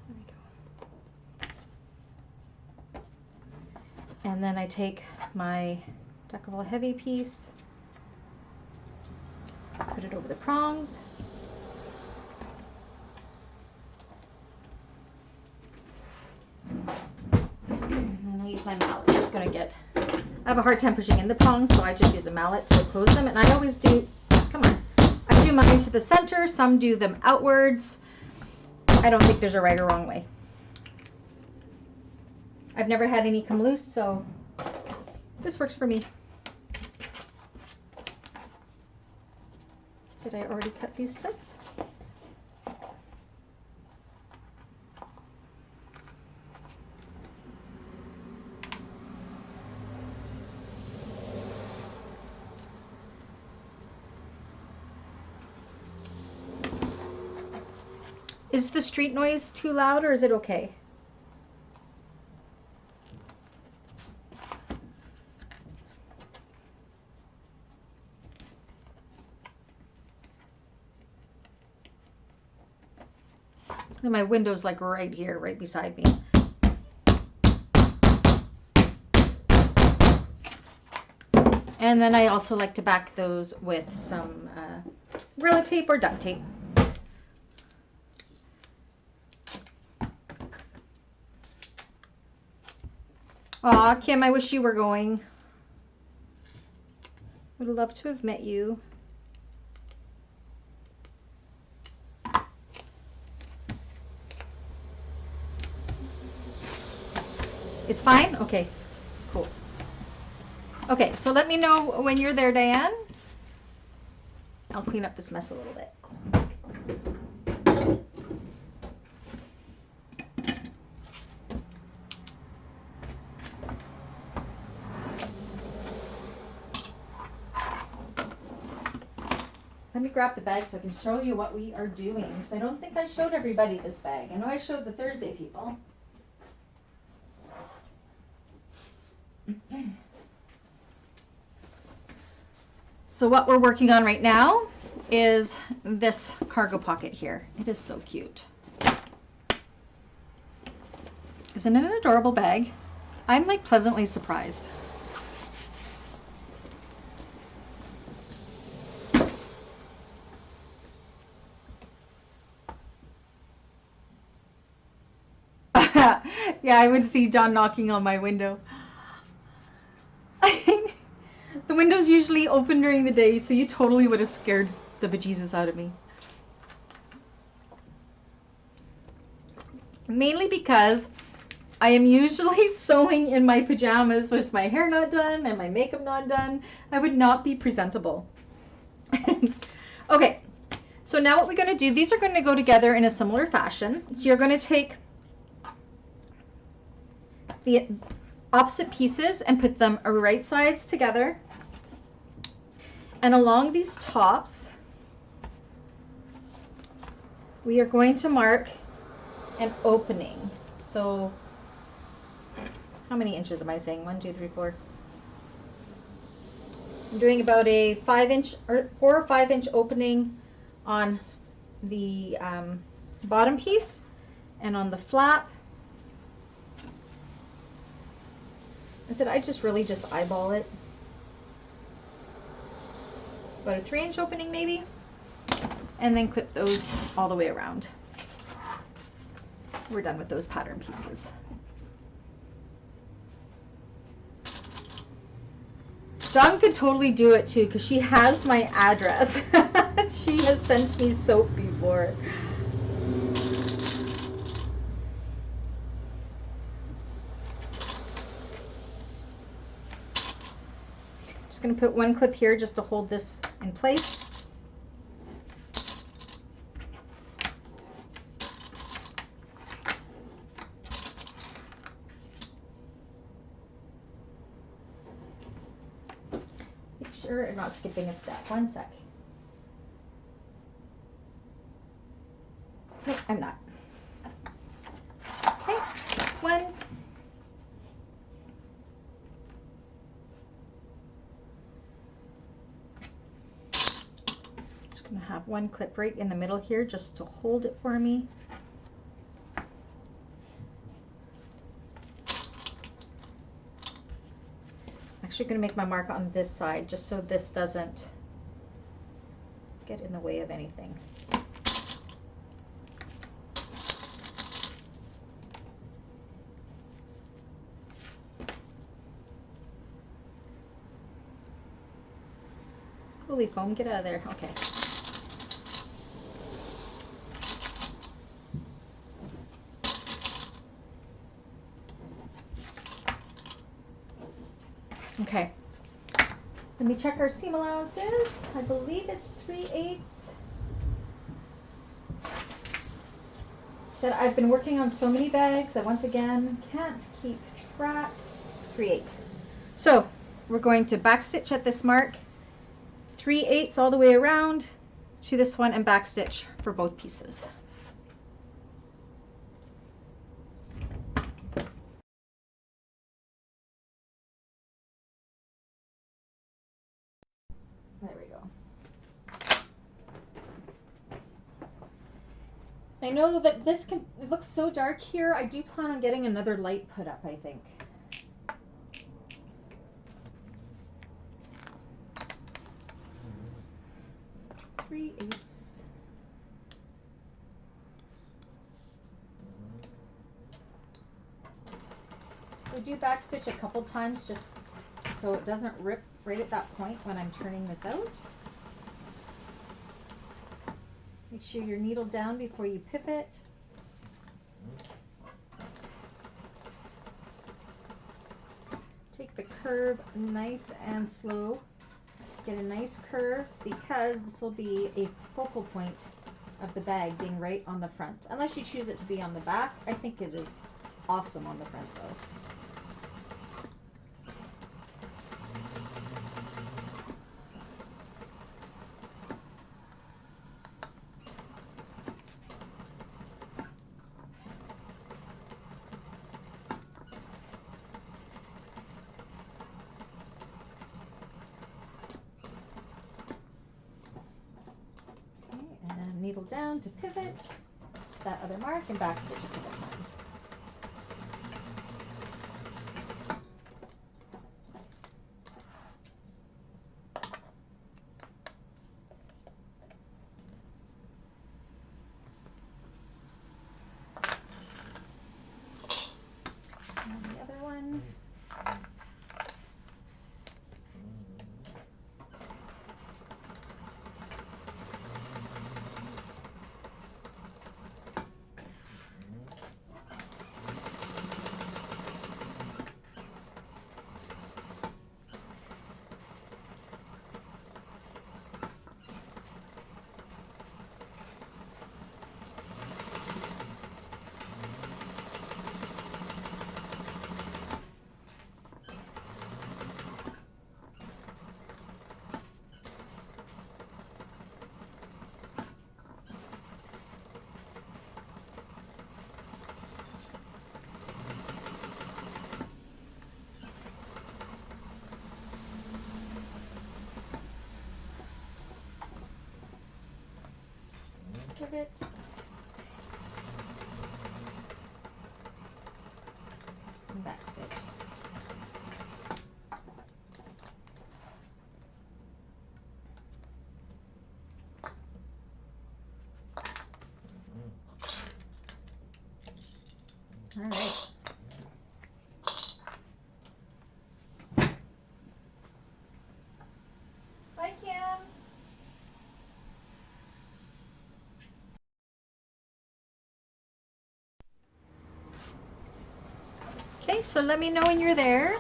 There we go. And then I take my Decovil Heavy piece. Put it over the prongs. And I'll use my mallet. It's going to get... I have a hard time pushing in the prongs, so I just use a mallet to close them. And I always do... Come on. I do mine to the center. Some do them outwards. I don't think there's a right or wrong way. I've never had any come loose, so this works for me. Did I already cut these slits? Is the street noise too loud or is it okay? And my window's like right here, right beside me. And then I also like to back those with some Gorilla tape or duct tape. Aw, Kim, I wish you were going. Would have loved to have met you. It's fine? Okay, cool. Okay, so let me know when you're there, Diane. I'll clean up this mess a little bit. Let me grab the bag so I can show you what we are doing. Because I don't think I showed everybody this bag. I know I showed the Thursday people. So what we're working on right now is this cargo pocket here. It is so cute. Isn't it an adorable bag? I'm like pleasantly surprised. Yeah, I would see John knocking on my window. The window's usually open during the day, so you totally would have scared the bejesus out of me. mainly because I am usually sewing in my pajamas with my hair not done and my makeup not done. I would not be presentable. Okay, so now what we're going to do, these are going to go together in a similar fashion. So you're going to take the opposite pieces and put them right sides together. And along these tops, we are going to mark an opening. So how many inches am I saying? 1, 2, 3, 4. I'm doing about a 5-inch or 4 or 5-inch opening on the bottom piece, and on the flap. I said I just really just eyeball it. About a 3-inch opening maybe, and then clip those all the way around. We're done with those pattern pieces. Dawn could totally do it too because she has my address. She has sent me soap before. Just going to put one clip here just to hold this in place. Make sure I'm not skipping a step. One sec. Nope, I'm not. Okay, that's one. Just gonna have one clip right in the middle here just to hold it for me. I'm actually gonna make my mark on this side just so this doesn't get in the way of anything. Holy foam, get out of there. Okay. Okay. Let me check our seam allowances. I believe it's 3/8. That I've been working on so many bags that once again can't keep track. 3/8. So we're going to back stitch at this mark, 3/8 all the way around to this one, and back stitch for both pieces. There we go. I know that this can, it looks so dark here. I do plan on getting another light put up, I think. Three-eighths. So do back stitch a couple times just so it doesn't rip right at that point when I'm turning this out. Make sure you're needle down before you pivot. Take the curve nice and slow. Get a nice curve because this will be a focal point of the bag being right on the front. Unless you choose it to be on the back. I think it is awesome on the front though. Needle down to pivot to that other mark and back stitch a couple times. And the other one. of it. And back stitch. All right. Bye, Cam. Okay, so let me know when you're there.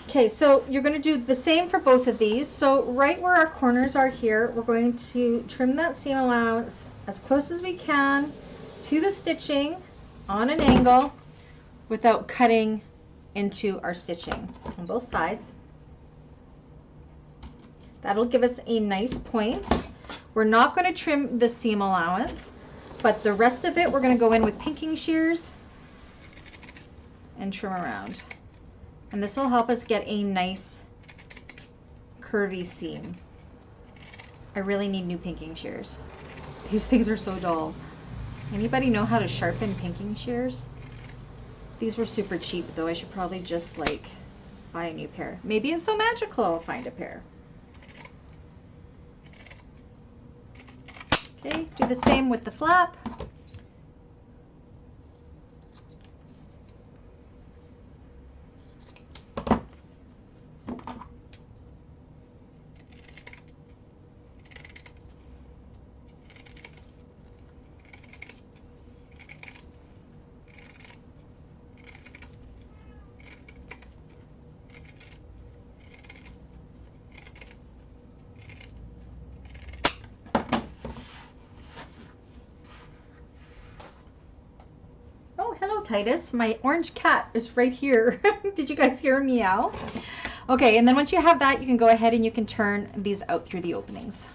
Okay, so you're going to do the same for both of these. So right where our corners are here, we're going to trim that seam allowance as close as we can to the stitching on an angle without cutting into our stitching on both sides. That'll give us a nice point. We're not going to trim the seam allowance, but the rest of it we're going to go in with pinking shears and trim around. And this will help us get a nice curvy seam. I really need new pinking shears. These things are so dull. Anybody know how to sharpen pinking shears? These were super cheap though. I should probably just like buy a new pair. Maybe it's so magical I'll find a pair. Okay, do the same with the flap. Titus, my orange cat is right here. Did you guys hear him meow? Okay, and then once you have that, you can go ahead and you can turn these out through the openings.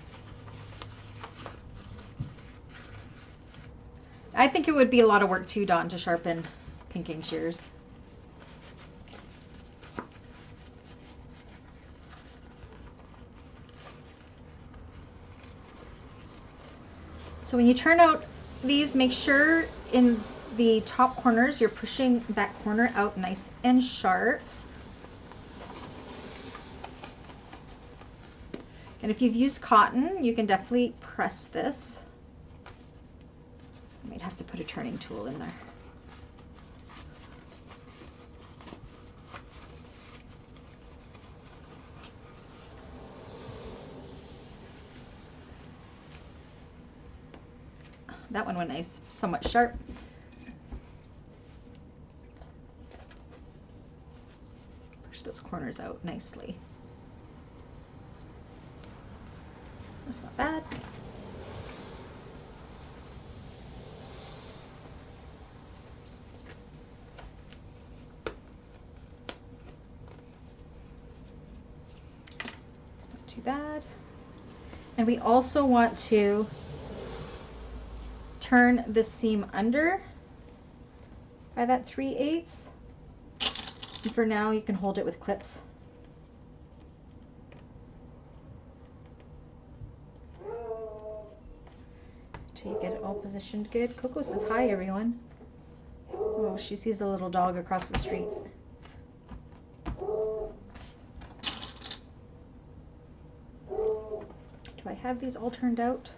I think it would be a lot of work too, Dawn, to sharpen pinking shears. So when you turn out these, make sure in the top corners you're pushing that corner out nice and sharp. And if you've used cotton, you can definitely press this. I might have to put a turning tool in there. That one went nice, somewhat sharp. Push those corners out nicely. That's not bad. It's not too bad. And we also want to turn the seam under by that 3/8. And for now, you can hold it with clips. Till you get it all positioned good. Coco says hi, everyone. Oh, she sees a little dog across the street. Do I have these all turned out?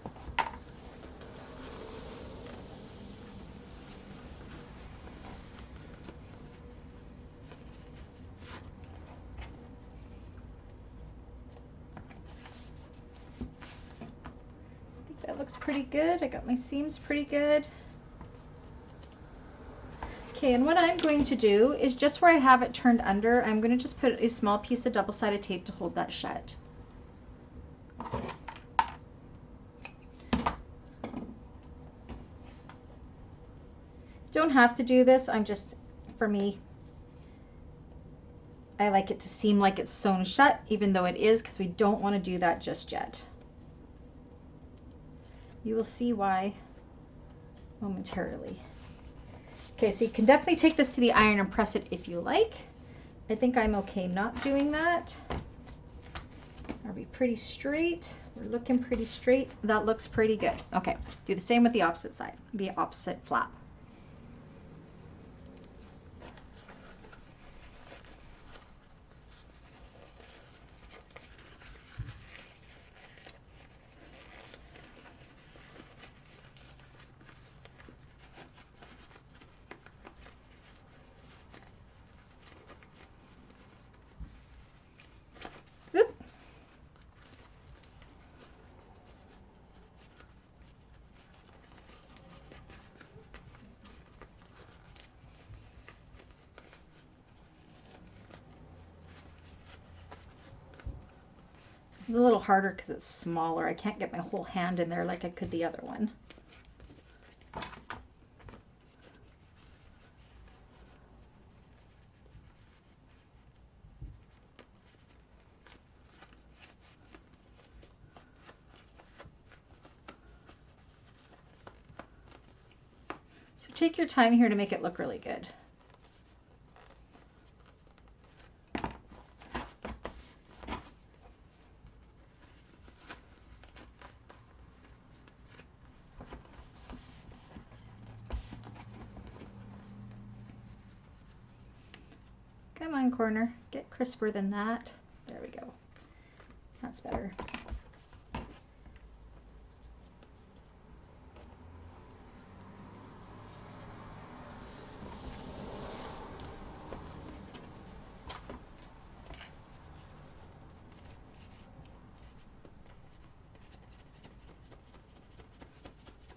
Looks pretty good. I got my seams pretty good. Okay, and what I'm going to do is just where I have it turned under, I'm going to just put a small piece of double-sided tape to hold that shut. Don't have to do this, I'm just, for me, I like it to seem like it's sewn shut, even though it is, because we don't want to do that just yet. You will see why momentarily. Okay, so you can definitely take this to the iron and press it if you like. I think I'm okay not doing that. Are we pretty straight? We're looking pretty straight. That looks pretty good. Okay, do the same with the opposite side, the opposite flap. This is a little harder because it's smaller. I can't get my whole hand in there like I could the other one. So take your time here to make it look really good. Come on, corner. Get crisper than that. There we go. That's better.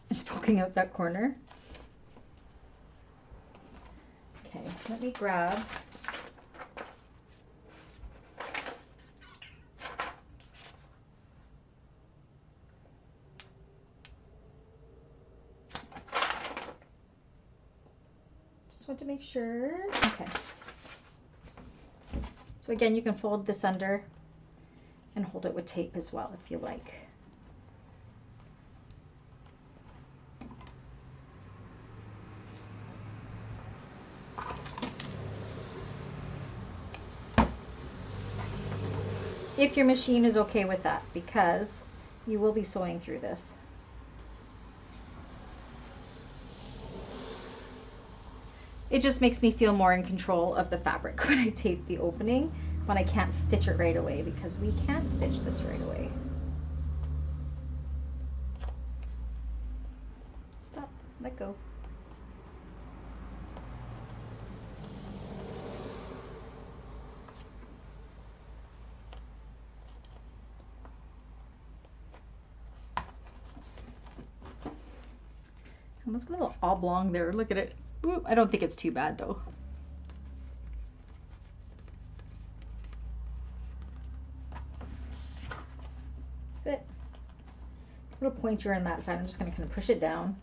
Just poking out that corner. Okay, let me grab just want to make sure. Okay. So again, you can fold this under and hold it with tape as well if you like. If your machine is okay with that, because you will be sewing through this. It just makes me feel more in control of the fabric when I tape the opening, when I can't stitch it right away, because we can't stitch this right away. Stop, let go. It looks a little oblong there. Look at it. Ooh, I don't think it's too bad though. But a little pointier on that side. I'm just going to kind of push it down.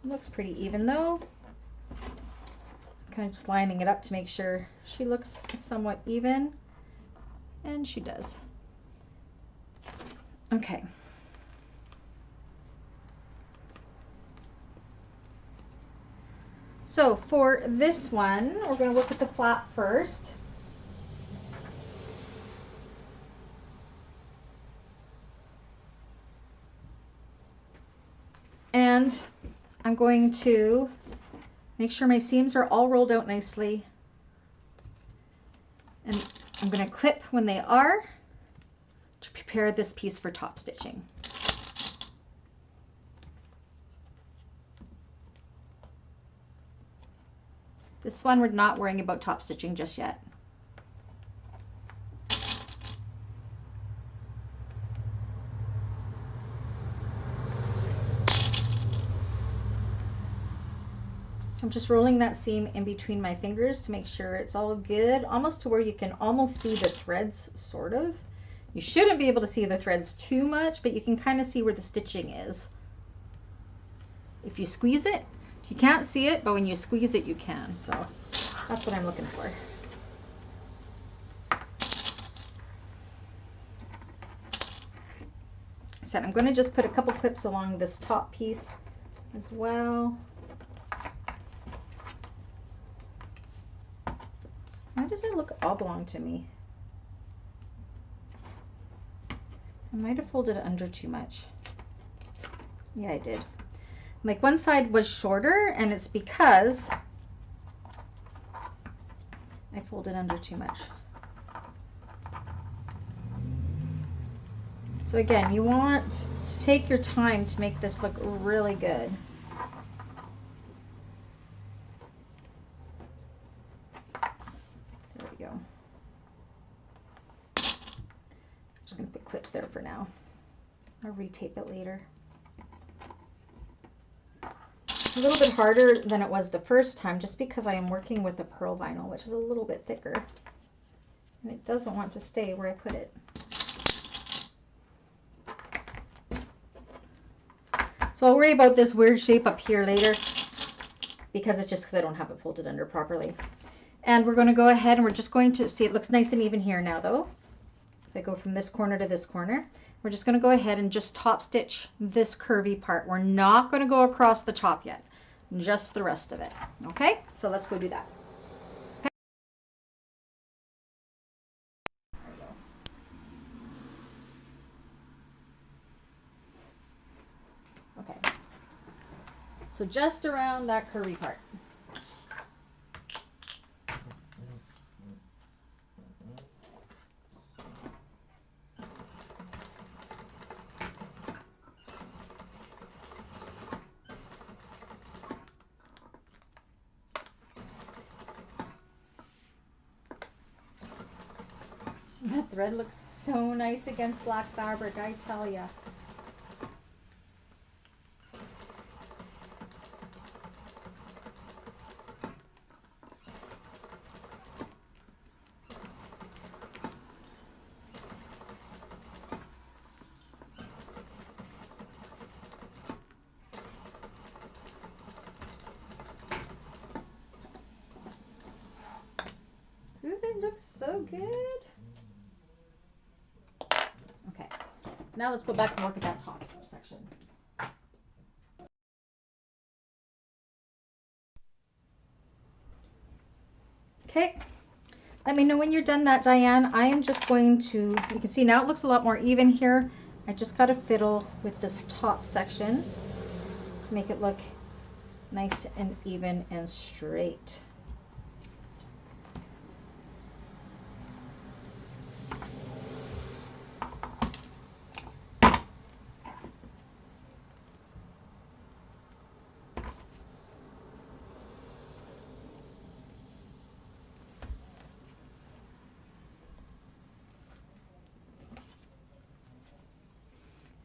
It looks pretty even though. Kind of just lining it up to make sure she looks somewhat even. And she does. Okay. So for this one, we're going to work with the flap first. And I'm going to make sure my seams are all rolled out nicely. And I'm going to clip when they are to prepare this piece for top stitching. This one we're not worrying about top stitching just yet. I'm just rolling that seam in between my fingers to make sure it's all good, almost to where you can almost see the threads, sort of. You shouldn't be able to see the threads too much, but you can kind of see where the stitching is. If you squeeze it, you can't see it, but when you squeeze it, you can. So that's what I'm looking for. So I'm going to just put a couple clips along this top piece as well. Why does it look oblong to me? I might have folded it under too much. Yeah, I did. Like one side was shorter, and it's because I folded under too much. So again, you want to take your time to make this look really good. There we go. I'm just going to put clips there for now. I'll retape it later. A little bit harder than it was the first time, just because I am working with a pearl vinyl, which is a little bit thicker. And it doesn't want to stay where I put it. So I'll worry about this weird shape up here later, because it's just because I don't have it folded under properly. And we're going to go ahead and we're just going to see, it looks nice and even here now though. If I go from this corner to this corner, we're just going to go ahead and just top stitch this curvy part. We're not going to go across the top yet, just the rest of it. Okay, so let's go do that. Okay, so just around that curvy part. That thread looks so nice against black fabric, I tell ya. Ooh, it looks so good. Okay, now let's go back and work at that top section. Okay, let me know when you're done that, Diane. I am just going to, you can see now it looks a lot more even here. I just got to fiddle with this top section to make it look nice and even and straight.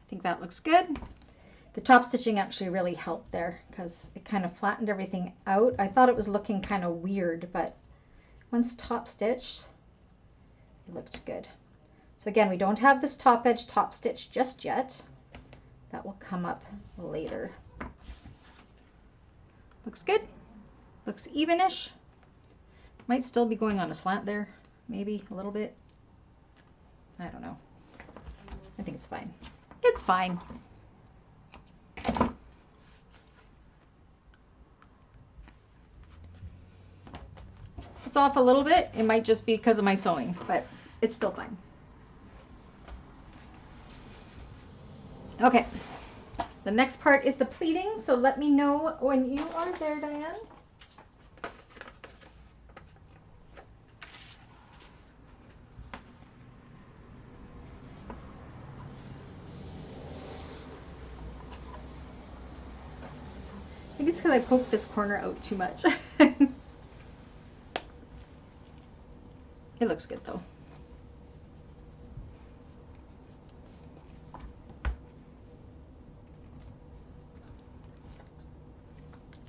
I think that looks good. The top stitching actually really helped there because it kind of flattened everything out. I thought it was looking kind of weird, but once top stitched, it looked good. So again, we don't have this top edge top stitch just yet. That will come up later. Looks good. Looks evenish. Might still be going on a slant there, maybe a little bit. I don't know. I think it's fine. It's fine. It's off a little bit. It might just be because of my sewing, but it's still fine. Okay, the next part is the pleating, so let me know when you are there, Diane. I think it's because I poked this corner out too much. It looks good though.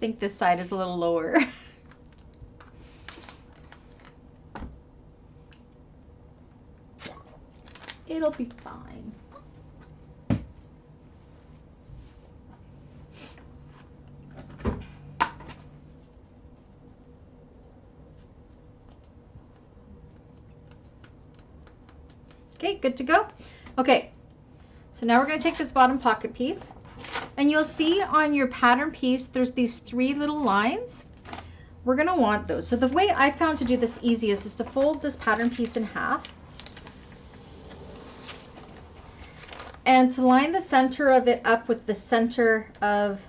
think this side is a little lower. It'll be fine. Okay, good to go. Okay, so now we're going to take this bottom pocket piece, and you'll see on your pattern piece there's these 3 little lines. We're going to want those. So the way I found to do this easiest is to fold this pattern piece in half and to line the center of it up with the center of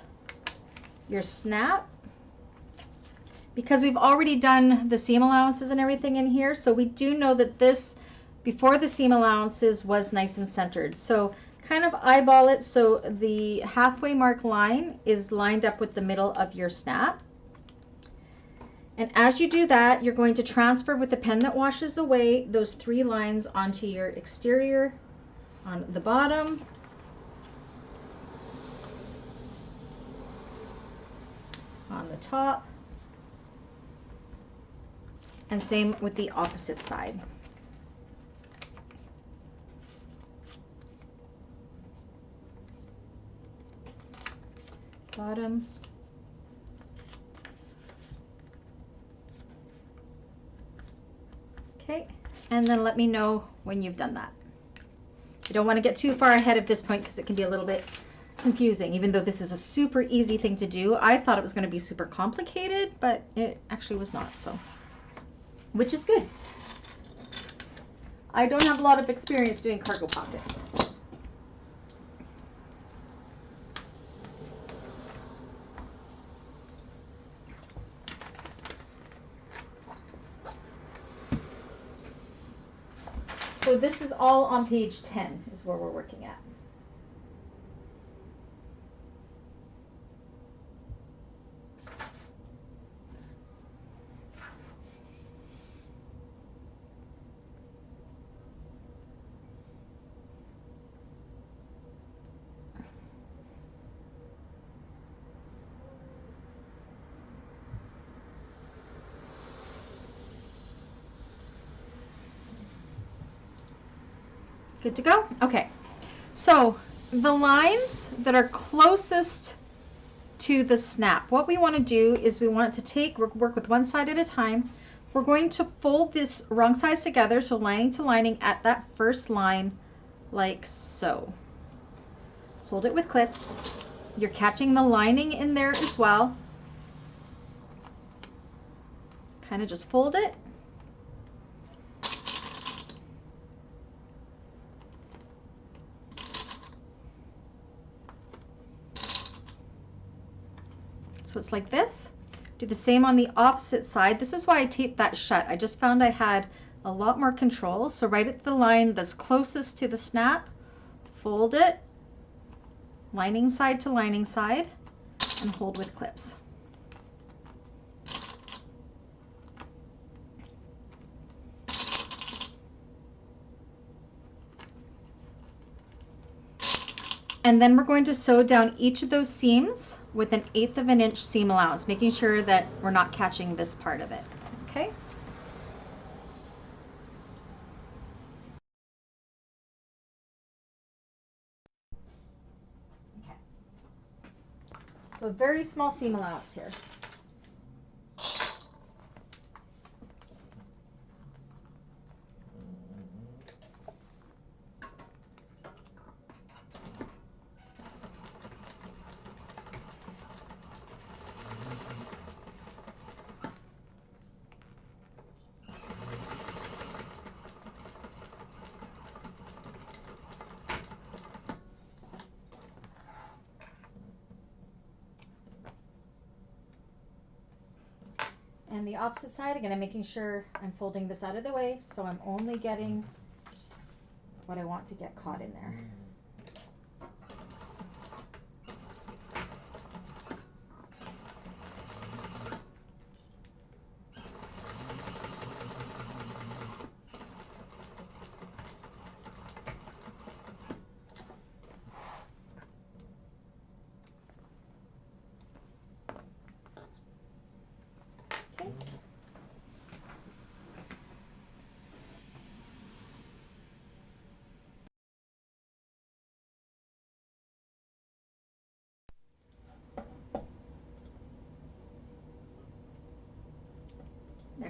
your snap, because we've already done the seam allowances and everything in here, so we do know that this before the seam allowances was nice and centered. So kind of eyeball it so the halfway mark line is lined up with the middle of your snap. And as you do that, you're going to transfer with the pen that washes away those 3 lines onto your exterior on the bottom, on the top, and same with the opposite side. Bottom, okay, and then let me know when you've done that. You don't want to get too far ahead at this point because it can be a little bit confusing, even though this is a super easy thing to do. I thought it was going to be super complicated, but it actually was not, so, which is good. I don't have a lot of experience doing cargo pockets. So this is all on page 10 is where we're working at. Good to go? Okay. So the lines that are closest to the snap, what we want to do is we want to work with one side at a time. We're going to fold this wrong sides together, so lining to lining at that first line like so. Hold it with clips. You're catching the lining in there as well. Kind of just fold it. So it's like this. Do the same on the opposite side. This is why I taped that shut. I just found I had a lot more control. So right at the line that's closest to the snap, fold it, lining side to lining side, and hold with clips. And then we're going to sew down each of those seams with 1/8 of an inch seam allowance, making sure that we're not catching this part of it, okay? Okay. So a very small seam allowance here. And the opposite side, again, I'm making sure I'm folding this out of the way, so I'm only getting what I want to get caught in there.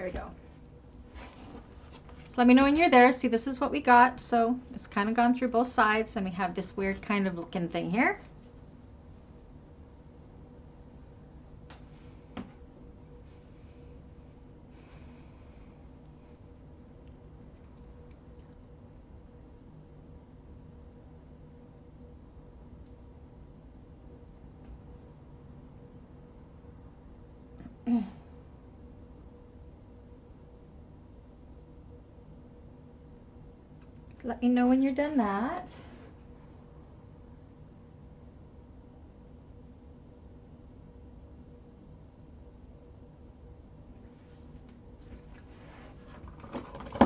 There we go. So let me know when you're there. See, this is what we got. So it's kind of gone through both sides, and we have this weird kind of looking thing here. Let me know when you're done that.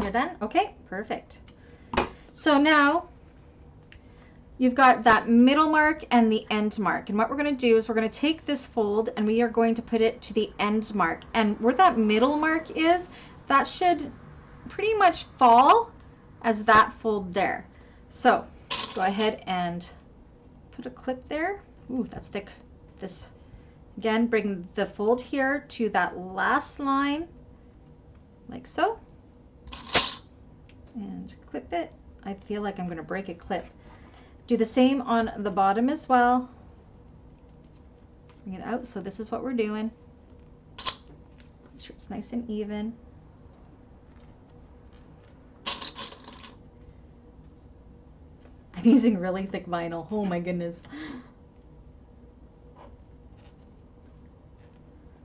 You're done? Okay, perfect. So now you've got that middle mark and the end mark. And what we're going to do is we're going to take this fold and we are going to put it to the end mark. And where that middle mark is, that should pretty much fall as that fold there. So go ahead and put a clip there. Ooh, that's thick. This again, bring the fold here to that last line like so, and clip it. I feel like I'm going to break a clip. Do the same on the bottom as well. Bring it out. So this is what we're doing. Make sure it's nice and even. I'm using really thick vinyl. Oh my goodness.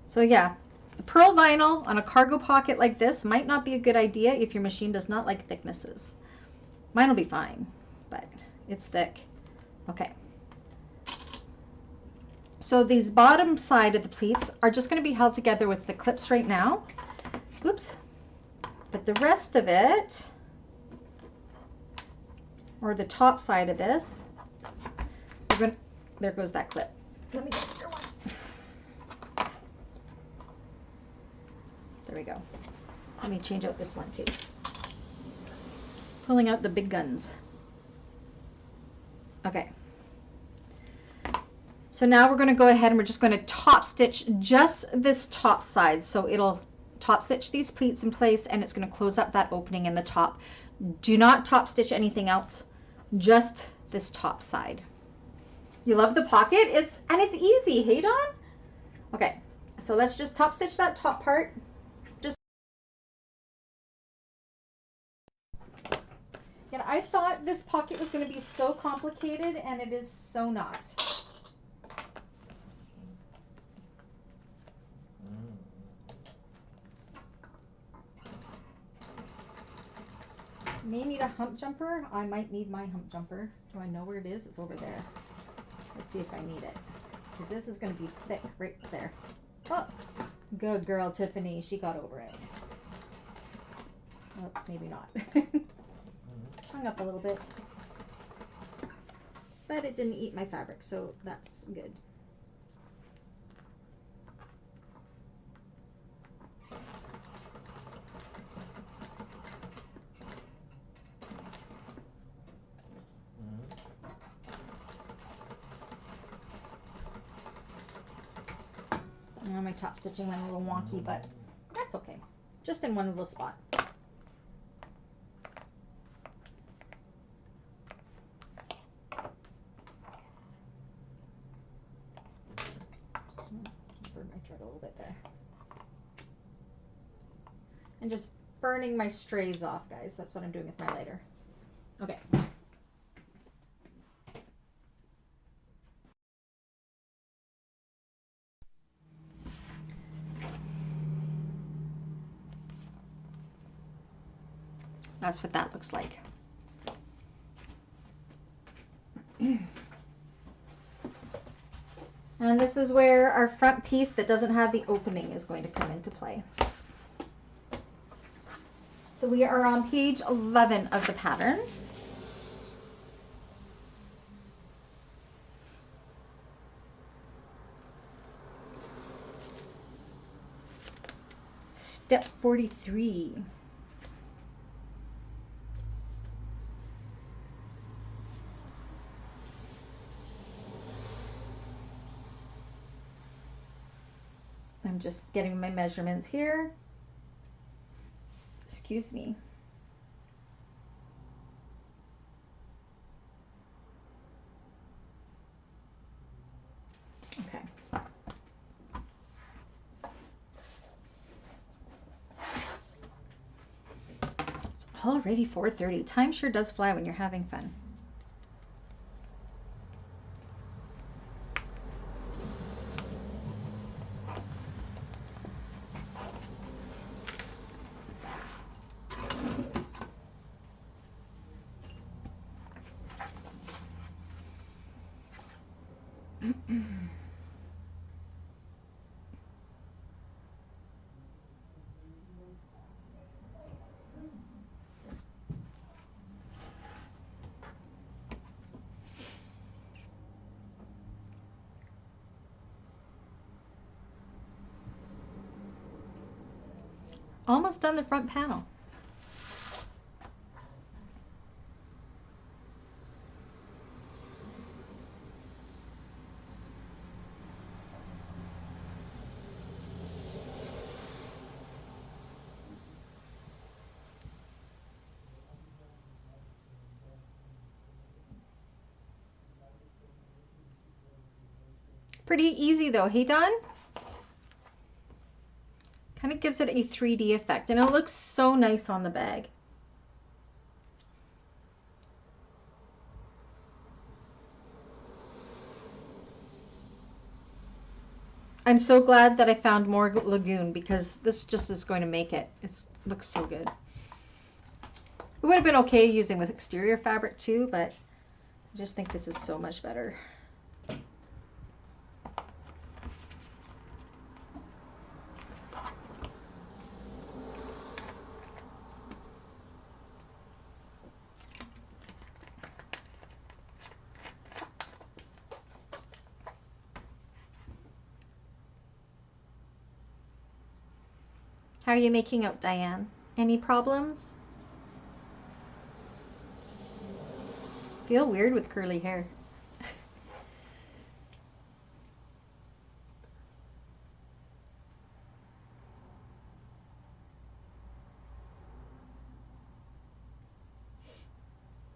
So yeah, the pearl vinyl on a cargo pocket like this might not be a good idea if your machine does not like thicknesses. Mine will be fine, but it's thick. Okay. So these bottom side of the pleats are just going to be held together with the clips right now. Oops. But the rest of it, or the top side of this, we're going to, there goes that clip. Let me get a bigger one. There we go. Let me change out this one too. Pulling out the big guns. Okay. So now we're going to go ahead and we're just going to top stitch just this top side. So it'll top stitch these pleats in place and it's going to close up that opening in the top. Do not top stitch anything else, just this top side. You love the pocket? It's easy, hey Dawn? Okay, so let's just top stitch that top part. And I thought this pocket was going to be so complicated, and it is so not. May need a hump jumper. I might need my hump jumper. Do I know where it is? It's over there. Let's see if I need it. Because this is going to be thick right there. Oh, good girl, Tiffany. She got over it. Oops, maybe not. Hung up a little bit. But it didn't eat my fabric, so that's good. My top stitching went a little wonky, but that's okay. Just in one little spot. Burn my thread a little bit there. And just burning my strays off, guys. That's what I'm doing with my lighter. Okay. That's what that looks like. And this is where our front piece that doesn't have the opening is going to come into play. So we are on page 11 of the pattern. Step 43. I'm just getting my measurements here. excuse me. Okay. It's already 4:30. Time sure does fly when you're having fun. Almost done the front panel. Pretty easy though, hey Don? Kind of gives it a 3D effect, and it looks so nice on the bag. I'm so glad that I found more Lagoon, because this just is going to make it. It looks so good. It would have been okay using with exterior fabric too, but I just think this is so much better. How are you making out, Diane? Any problems? Feel weird with curly hair.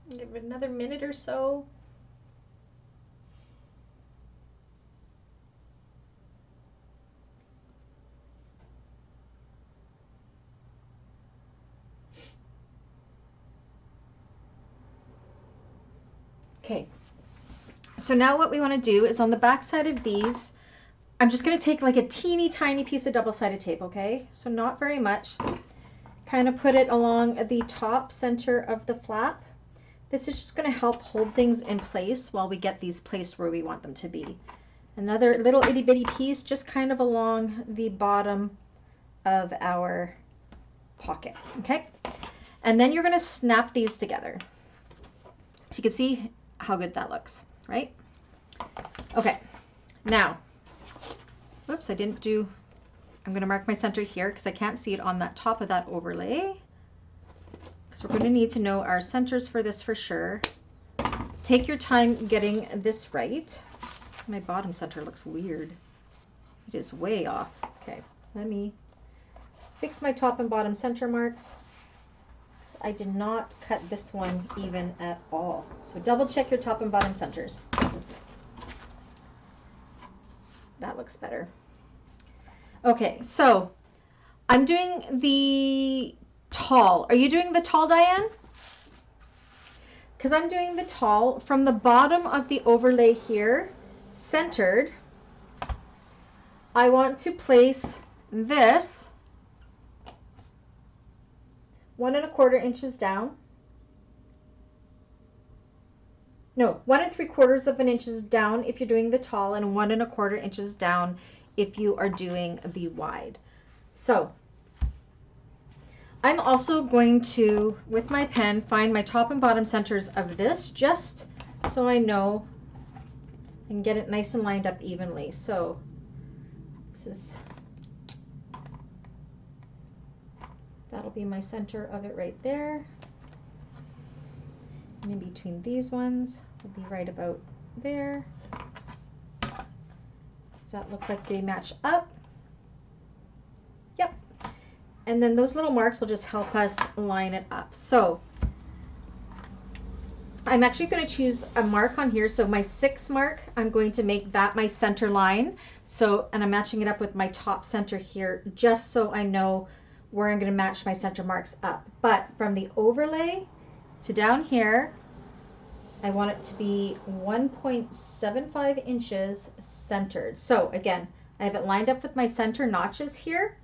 Give it another minute or so. Okay, so now what we want to do is on the back side of these, I'm just going to take like a teeny tiny piece of double-sided tape, okay? So not very much. Kind of put it along the top center of the flap. This is just going to help hold things in place while we get these placed where we want them to be. Another little itty bitty piece just kind of along the bottom of our pocket, okay? And then you're going to snap these together. So you can see how good that looks, right? Okay, now, whoops, I'm going to mark my center here because I can't see it on that top of that overlay. Because we're going to need to know our centers for this for sure. Take your time getting this right. My bottom center looks weird. It is way off. Okay, let me fix my top and bottom center marks. I did not cut this one even at all. So double check your top and bottom centers. That looks better. Okay, so I'm doing the tall. Are you doing the tall, Diane? Because I'm doing the tall from the bottom of the overlay here, centered. I want to place this 1 1/4 inches down. No, 1 3/4 inches down if you're doing the tall, and 1 1/4 inches down if you are doing the wide. So I'm also going to, with my pen, find my top and bottom centers of this, just so I know and get it nice and lined up evenly. So this is, that'll be my center of it right there. And in between these ones will be right about there. Does that look like they match up? Yep. And then those little marks will just help us line it up. So I'm actually going to choose a mark on here. So my 6 mark, I'm going to make that my center line. So, and I'm matching it up with my top center here, just so I know where I'm going to match my center marks up. But from the overlay to down here, I want it to be 1.75 inches centered. So again, I have it lined up with my center notches here,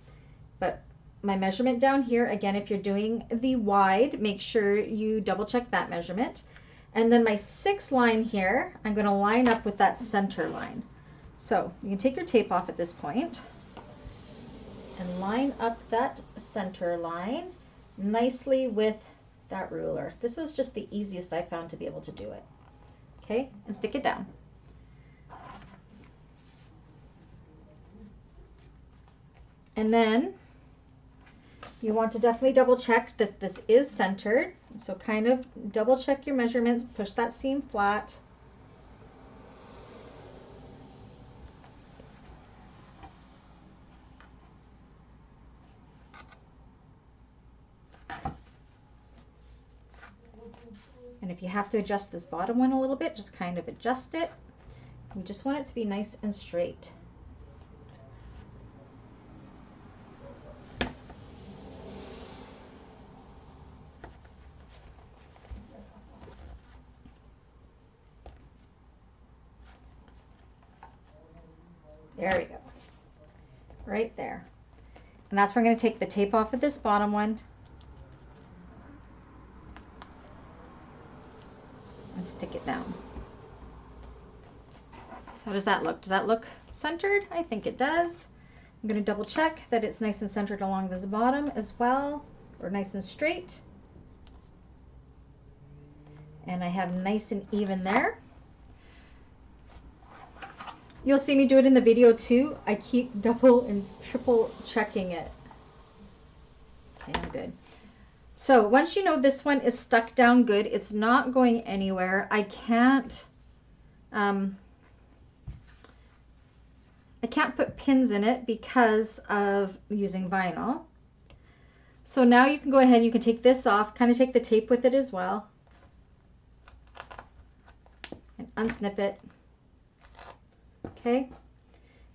but my measurement down here, again, if you're doing the wide, make sure you double check that measurement. And then my 6 line here, I'm going to line up with that center line. So you can take your tape off at this point and line up that center line nicely with that ruler. This was just the easiest I found to be able to do it. Okay, and stick it down. And then you want to definitely double check this is centered. So kind of double check your measurements, push that seam flat. And if you have to adjust this bottom one a little bit, just kind of adjust it. You just want it to be nice and straight. There we go. Right there. And that's where I'm going to take the tape off of this bottom one. And stick it down. So how does that look? Does that look centered? I think it does. I'm going to double check that it's nice and centered along this bottom as well, or nice and straight. And I have nice and even there. You'll see me do it in the video too. I keep double and triple checking it. Okay, I'm good. So once you know this one is stuck down good, it's not going anywhere. I can't put pins in it because of using vinyl. So now you can go ahead, you can take this off, kind of take the tape with it as well, and unsnip it. Okay,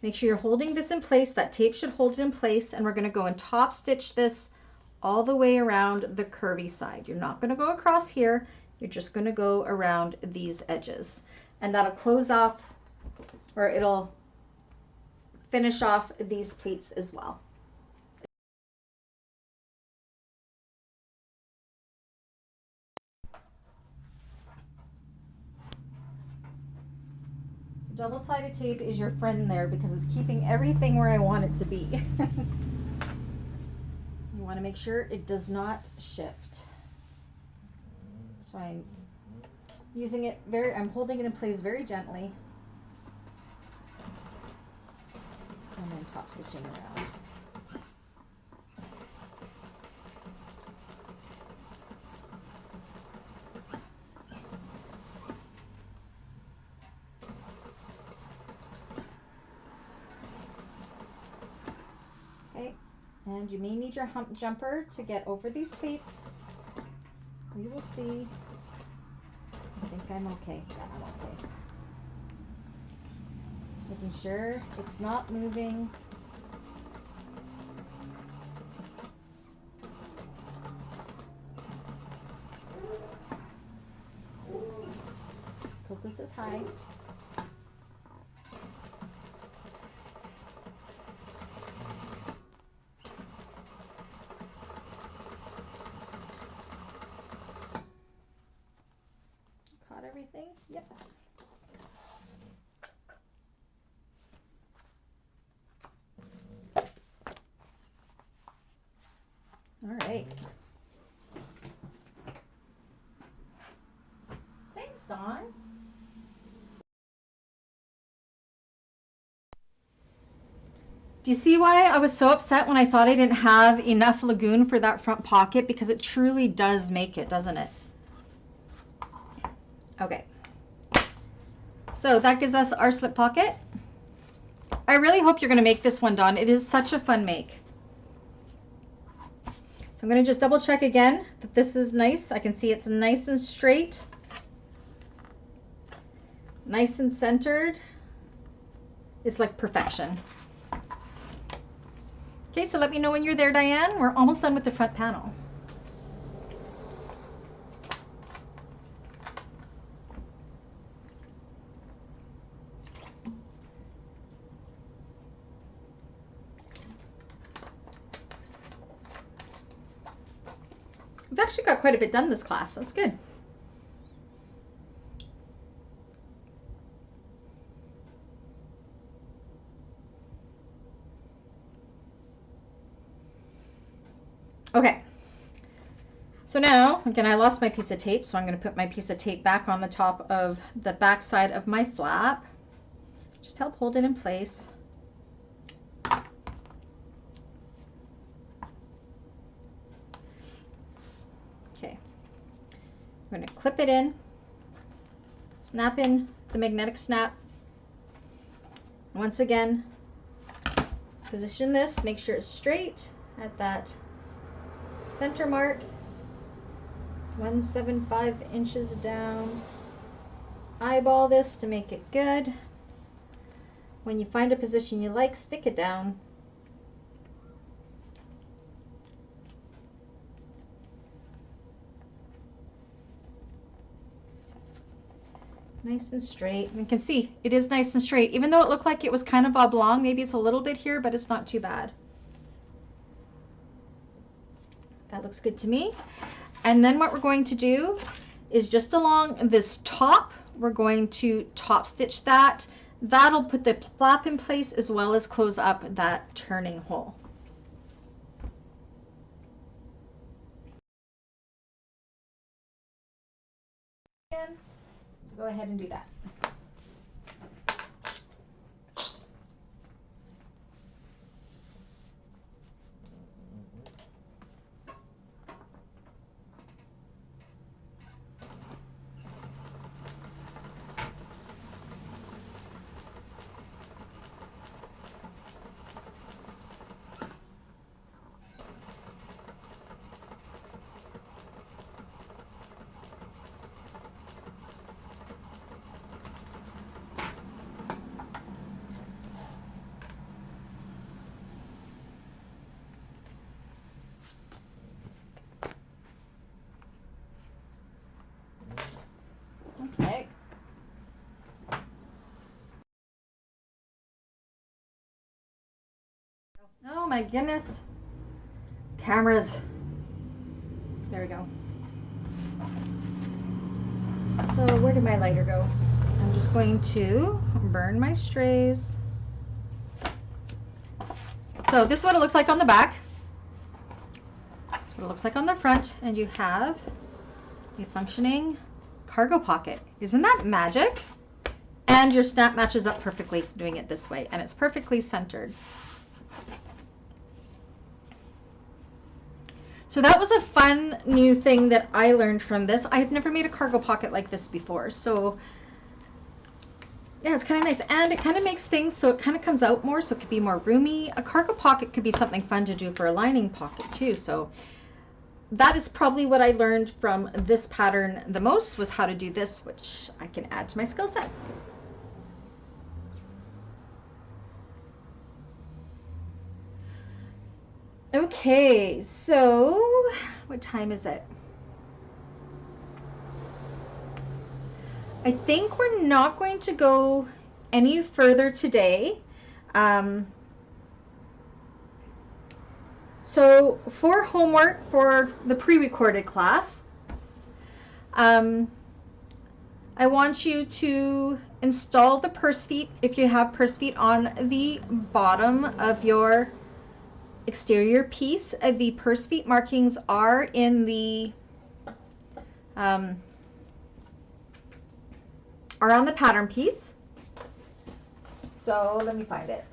make sure you're holding this in place. That tape should hold it in place, and we're going to go and top stitch this all the way around the curvy side. You're not going to go across here, you're just going to go around these edges, and that'll close off, or it'll finish off these pleats as well. Double-sided tape is your friend there because it's keeping everything where I want it to be. You want to make sure it does not shift. So I'm using it I'm holding it in place very gently. And then top stitching around. And you may need your hump jumper to get over these pleats. We will see. I think I'm okay. Yeah, I'm okay. Making sure it's not moving. Focus is high. Everything? Yep. All right. Thanks, Dawn. Do you see why I was so upset when I thought I didn't have enough lagoon for that front pocket? Because it truly does make it, doesn't it? Okay, so that gives us our slip pocket. I really hope you're going to make this one, Dawn. It is such a fun make. I'm going to just double check again that this is nice. I can see it's nice and straight, nice and centered. It's like perfection. Okay, so let me know when you're there, Diane. We're almost done with the front panel. We've actually got quite a bit done this class. That's good. Okay. So now, again, I lost my piece of tape, so I'm going to put my piece of tape back on the top of the back side of my flap. Just help hold it in place. Okay. I'm going to clip it in, snap in the magnetic snap. Once again, position this, make sure it's straight at that center mark, 175 inches down. Eyeball this to make it good. When you find a position you like, stick it down. Nice and straight. You can see it is nice and straight. Even though it looked like it was kind of oblong, maybe it's a little bit here, but it's not too bad. That looks good to me. And then what we're going to do is just along this top, we're going to top stitch that. That'll put the flap in place as well as close up that turning hole. So go ahead and do that. Okay. Oh my goodness. Cameras. There we go. So where did my lighter go? I'm just going to burn my strays. So this is what it looks like on the back. This is what it looks like on the front. And you have a functioning cargo pocket. Isn't that magic? And your snap matches up perfectly doing it this way, and it's perfectly centered. So that was a fun new thing that I learned from this. I've never made a cargo pocket like this before, so yeah, it's kind of nice, and it kind of makes things so it kind of comes out more, so it could be more roomy. A cargo pocket could be something fun to do for a lining pocket too. So that is probably what I learned from this pattern the most, was how to do this, which I can add to my skill set. Okay, so what time is it? I think we're not going to go any further today. So for homework for the pre-recorded class, I want you to install the purse feet, if you have purse feet, on the bottom of your exterior piece. The purse feet markings are in the are on the pattern piece. So let me find it.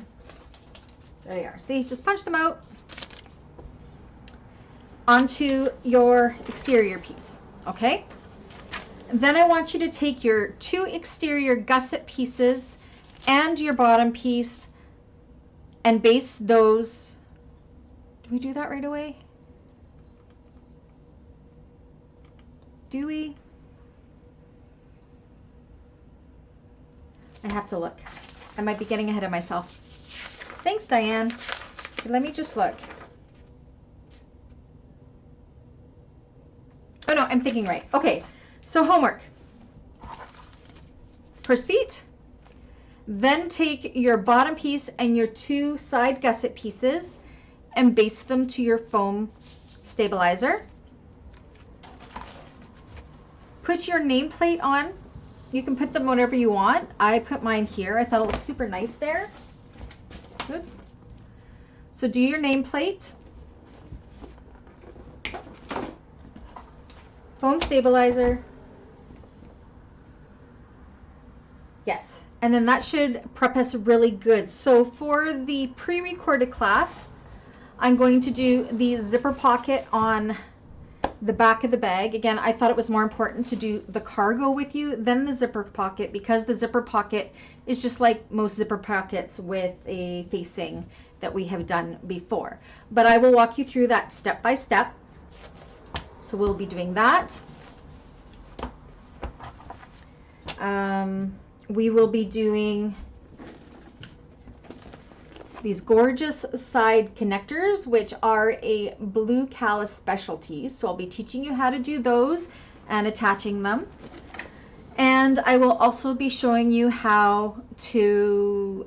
There they are. See, just punch them out onto your exterior piece. Okay, then I want you to take your two exterior gusset pieces and your bottom piece and base those. Do we do that right away? Do we? I have to look. I might be getting ahead of myself. Thanks, Diane. Let me just look. Oh no, I'm thinking right. Okay, so homework. First feet. Then take your bottom piece and your 2 side gusset pieces and baste them to your foam stabilizer. Put your nameplate on. You can put them whatever you want. I put mine here. I thought it looked super nice there. Oops. So do your nameplate. Foam stabilizer. Yes. And then that should prep us really good. So for the pre-recorded class, I'm going to do the zipper pocket on the back of the bag. Again, I thought it was more important to do the cargo with you than the zipper pocket, because the zipper pocket is just like most zipper pockets with a facing that we have done before. But I will walk you through that step by step. So we'll be doing that. We will be doing these gorgeous side connectors, which are a blue Calla specialty. So I'll be teaching you how to do those and attaching them. And I will also be showing you how to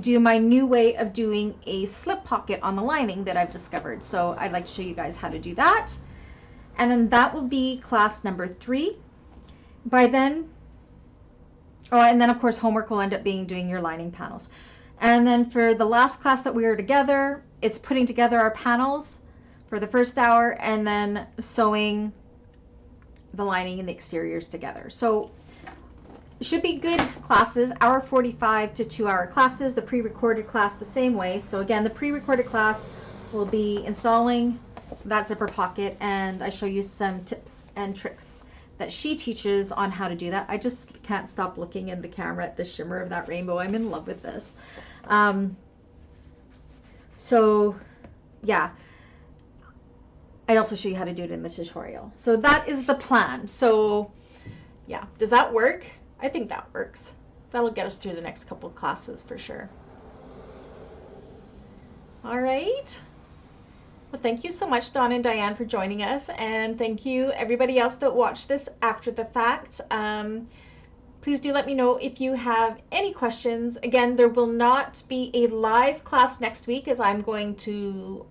do my new way of doing a slip pocket on the lining that I've discovered. So I'd like to show you guys how to do that. And then that will be class number 3. By then, oh, and then of course homework will end up being doing your lining panels. And then for the last class that we are together, it's putting together our panels for the first hour and then sewing the lining and the exteriors together. So it should be good classes, hour 45 to 2-hour classes. The pre-recorded class the same way. So again, the pre-recorded class will be installing that zipper pocket, and I show you some tips and tricks that she teaches on how to do that. I just can't stop looking in the camera at the shimmer of that rainbow. I'm in love with this. So yeah, I also show you how to do it in the tutorial. So that is the plan. So yeah, does that work? I think that works. That'll get us through the next couple of classes for sure. All right. Well, thank you so much, Dawn and Diane, for joining us, and thank you everybody else that watched this after the fact. Please do let me know if you have any questions. Again, there will not be a live class next week, as I'm going to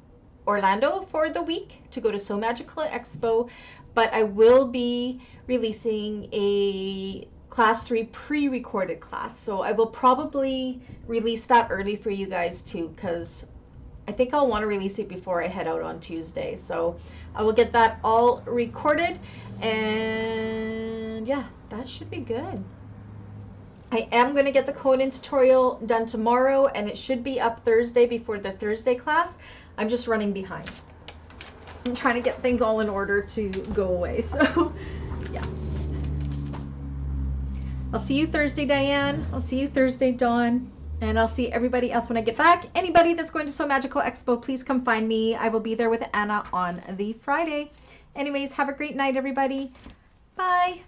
Orlando for the week to go to Sew Magical Expo, but I will be releasing a class 3 pre-recorded class. So I will probably release that early for you guys too, because I think I'll want to release it before I head out on Tuesday. So I will get that all recorded, and yeah, that should be good. I am going to get the code-in tutorial done tomorrow, and it should be up Thursday before the Thursday class. I'm just running behind. I'm trying to get things all in order to go away. So yeah. I'll see you Thursday, Diane. I'll see you Thursday, Dawn. And I'll see everybody else when I get back. Anybody that's going to Sew Magical Expo, please come find me. I will be there with Anna on the Friday. Anyways, have a great night, everybody. Bye.